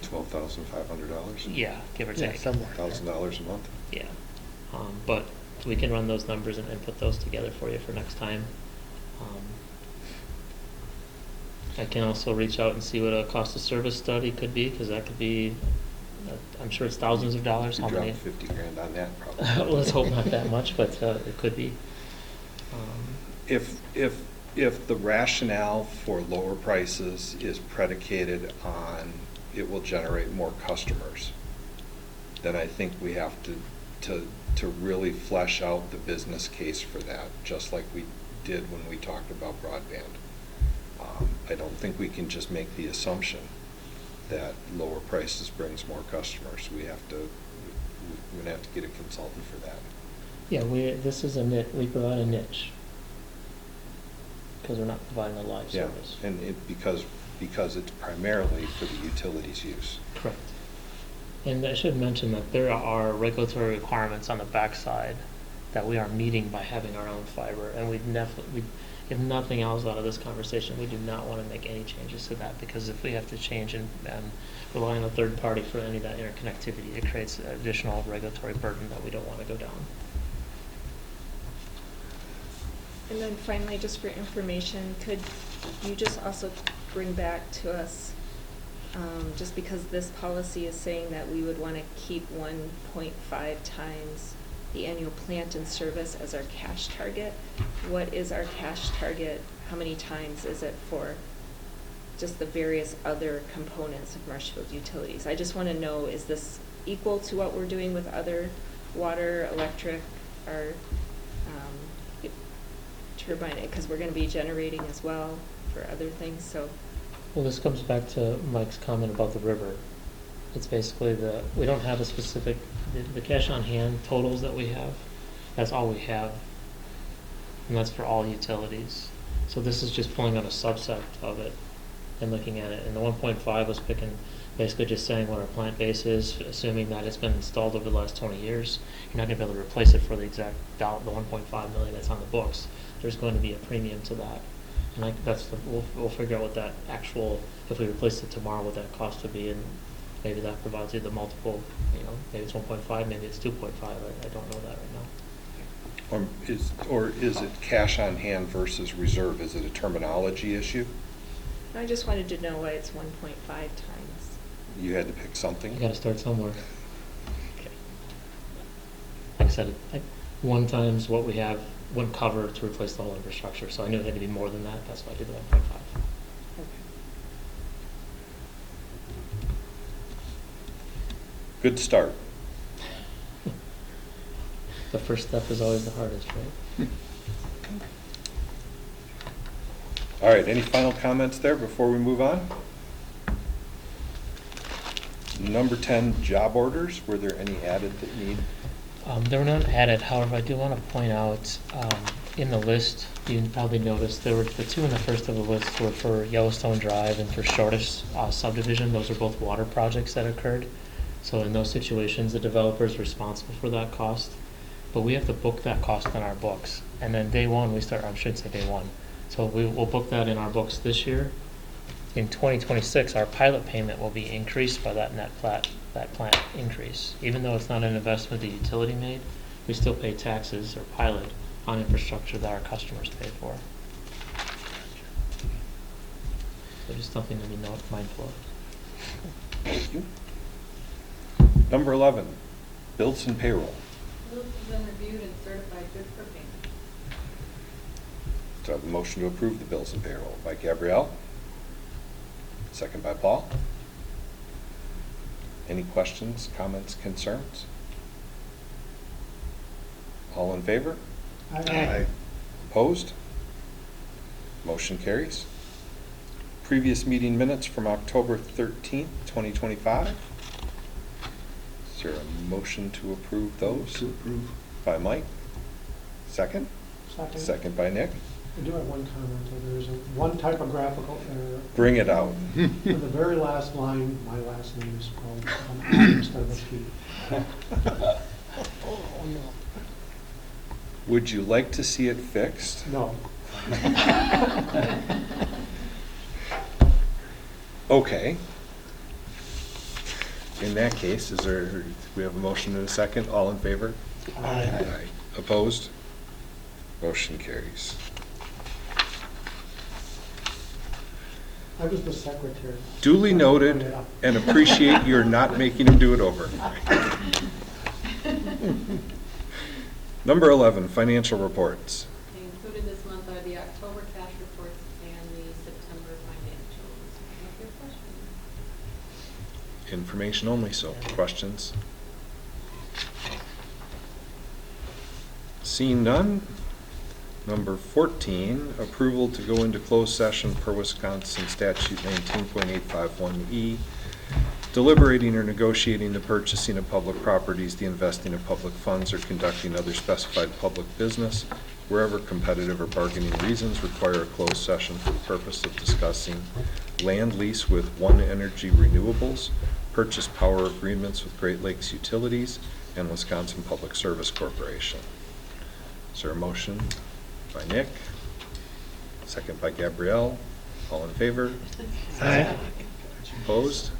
$12,500? Yeah, give or take. Somewhere. $1,000 a month? Yeah. But we can run those numbers and put those together for you for next time. I can also reach out and see what a cost of service study could be, because that could be, I'm sure it's thousands of dollars. You dropped 50 grand on that probably. Well, let's hope not that much, but it could be. If the rationale for lower prices is predicated on it will generate more customers, then I think we have to really flesh out the business case for that, just like we did when we talked about broadband. I don't think we can just make the assumption that lower prices brings more customers. We're gonna have to get a consultant for that. Yeah, this is a niche. We provide a niche because we're not providing a live Yeah, service. and because it's primarily for the utilities use. Correct. And I should mention that there are regulatory requirements on the backside that we are meeting by having our own fiber, and if nothing else out of this conversation, we do not want to make any changes to that, because if we have to change and rely on a third party for any of that interconnectivity, it creates additional regulatory burden that we don't want to go down. And then finally, just for information, could you just also bring back to us, just because this policy is saying that we would want to keep 1.5 times the annual plant and service as our cash target, what is our cash target? How many times is it for just the various other components of Marshfield utilities? I just want to know, is this equal to what we're doing with other water, electric, or turbine, because we're going to be generating as well for other things, so Well, this comes back to Mike's comment about the river. It's basically we don't have a specific, the cash on hand totals that we have, that's all we have. And that's for all utilities. So this is just pulling out a subset of it and looking at it. And the 1.5 was picking, basically just saying what our plant base is, assuming that it's been installed over the last 20 years. You're not gonna be able to replace it for the exact dollar, the 1.5 million that's on the books. There's going to be a premium to that. And we'll figure out what that actual, if we replace it tomorrow, what that cost would be, and maybe that provides you the multiple, maybe it's 1.5, maybe it's 2.5, I don't know that right now. Or is it cash on hand versus reserve? Is it a terminology issue? I just wanted to know why it's 1.5 times. You had to pick something? You gotta start somewhere. Okay. Like I said, one times what we have wouldn't cover to replace the whole infrastructure, so I knew it had to be more than that, that's why I did the 1.5. Good start. The first step is always the hardest, right? All right, any final comments there before we move on? Number 10, job orders. Were there any added that need? They were not added, however, I do want to point out, in the list, you probably noticed, there were the two in the first of the list were for Yellowstone Drive and for Shortest subdivision. Those are both water projects that occurred. So in those situations, the developer is responsible for that cost. But we have to book that cost in our books. And then day one, I should say day one. So we'll book that in our books this year. In 2026, our pilot payment will be increased by that plant increase. Even though it's not an investment the utility made, we still pay taxes or pilot on infrastructure that our customers pay for. So just something to be mindful of. Thank you. Number 11, bills and payroll. Bills have been reviewed and certified good for payment. So I have a motion to approve the bills and payroll by Gabrielle. Second by Paul. Any questions, comments, concerns? All in favor? Aye. Opposed? Motion carries. Previous meeting minutes from October 13th, 2025. Is there a motion to approve those? To approve. By Mike. Second? Second. Second by Nick. I do have one comment, there's one typographical error. Bring it out. For the very last line, my last name is spelled an I instead of a P. Would you like to see it fixed? No. Okay. In that case, we have a motion and a second? All in favor? Aye. Opposed? Motion carries. I was the secretary. Duly noted, and appreciate your not making him do it over. Number 11, financial reports. Okay, included this month are the October cash reports and the September financials. Any other questions? Information only, so questions? Seeing none. Number 14, approval to go into closed session per Wisconsin statute 19.851E, deliberating or negotiating the purchasing of public properties, the investing of public funds, or conducting other specified public business wherever competitive or bargaining reasons require a closed session for the purpose of discussing land lease with One Energy Renewables, purchase power agreements with Great Lakes Utilities, and Wisconsin Public Service Corporation. Is there a motion? By Nick, second by Gabrielle. All in favor? Aye. Opposed?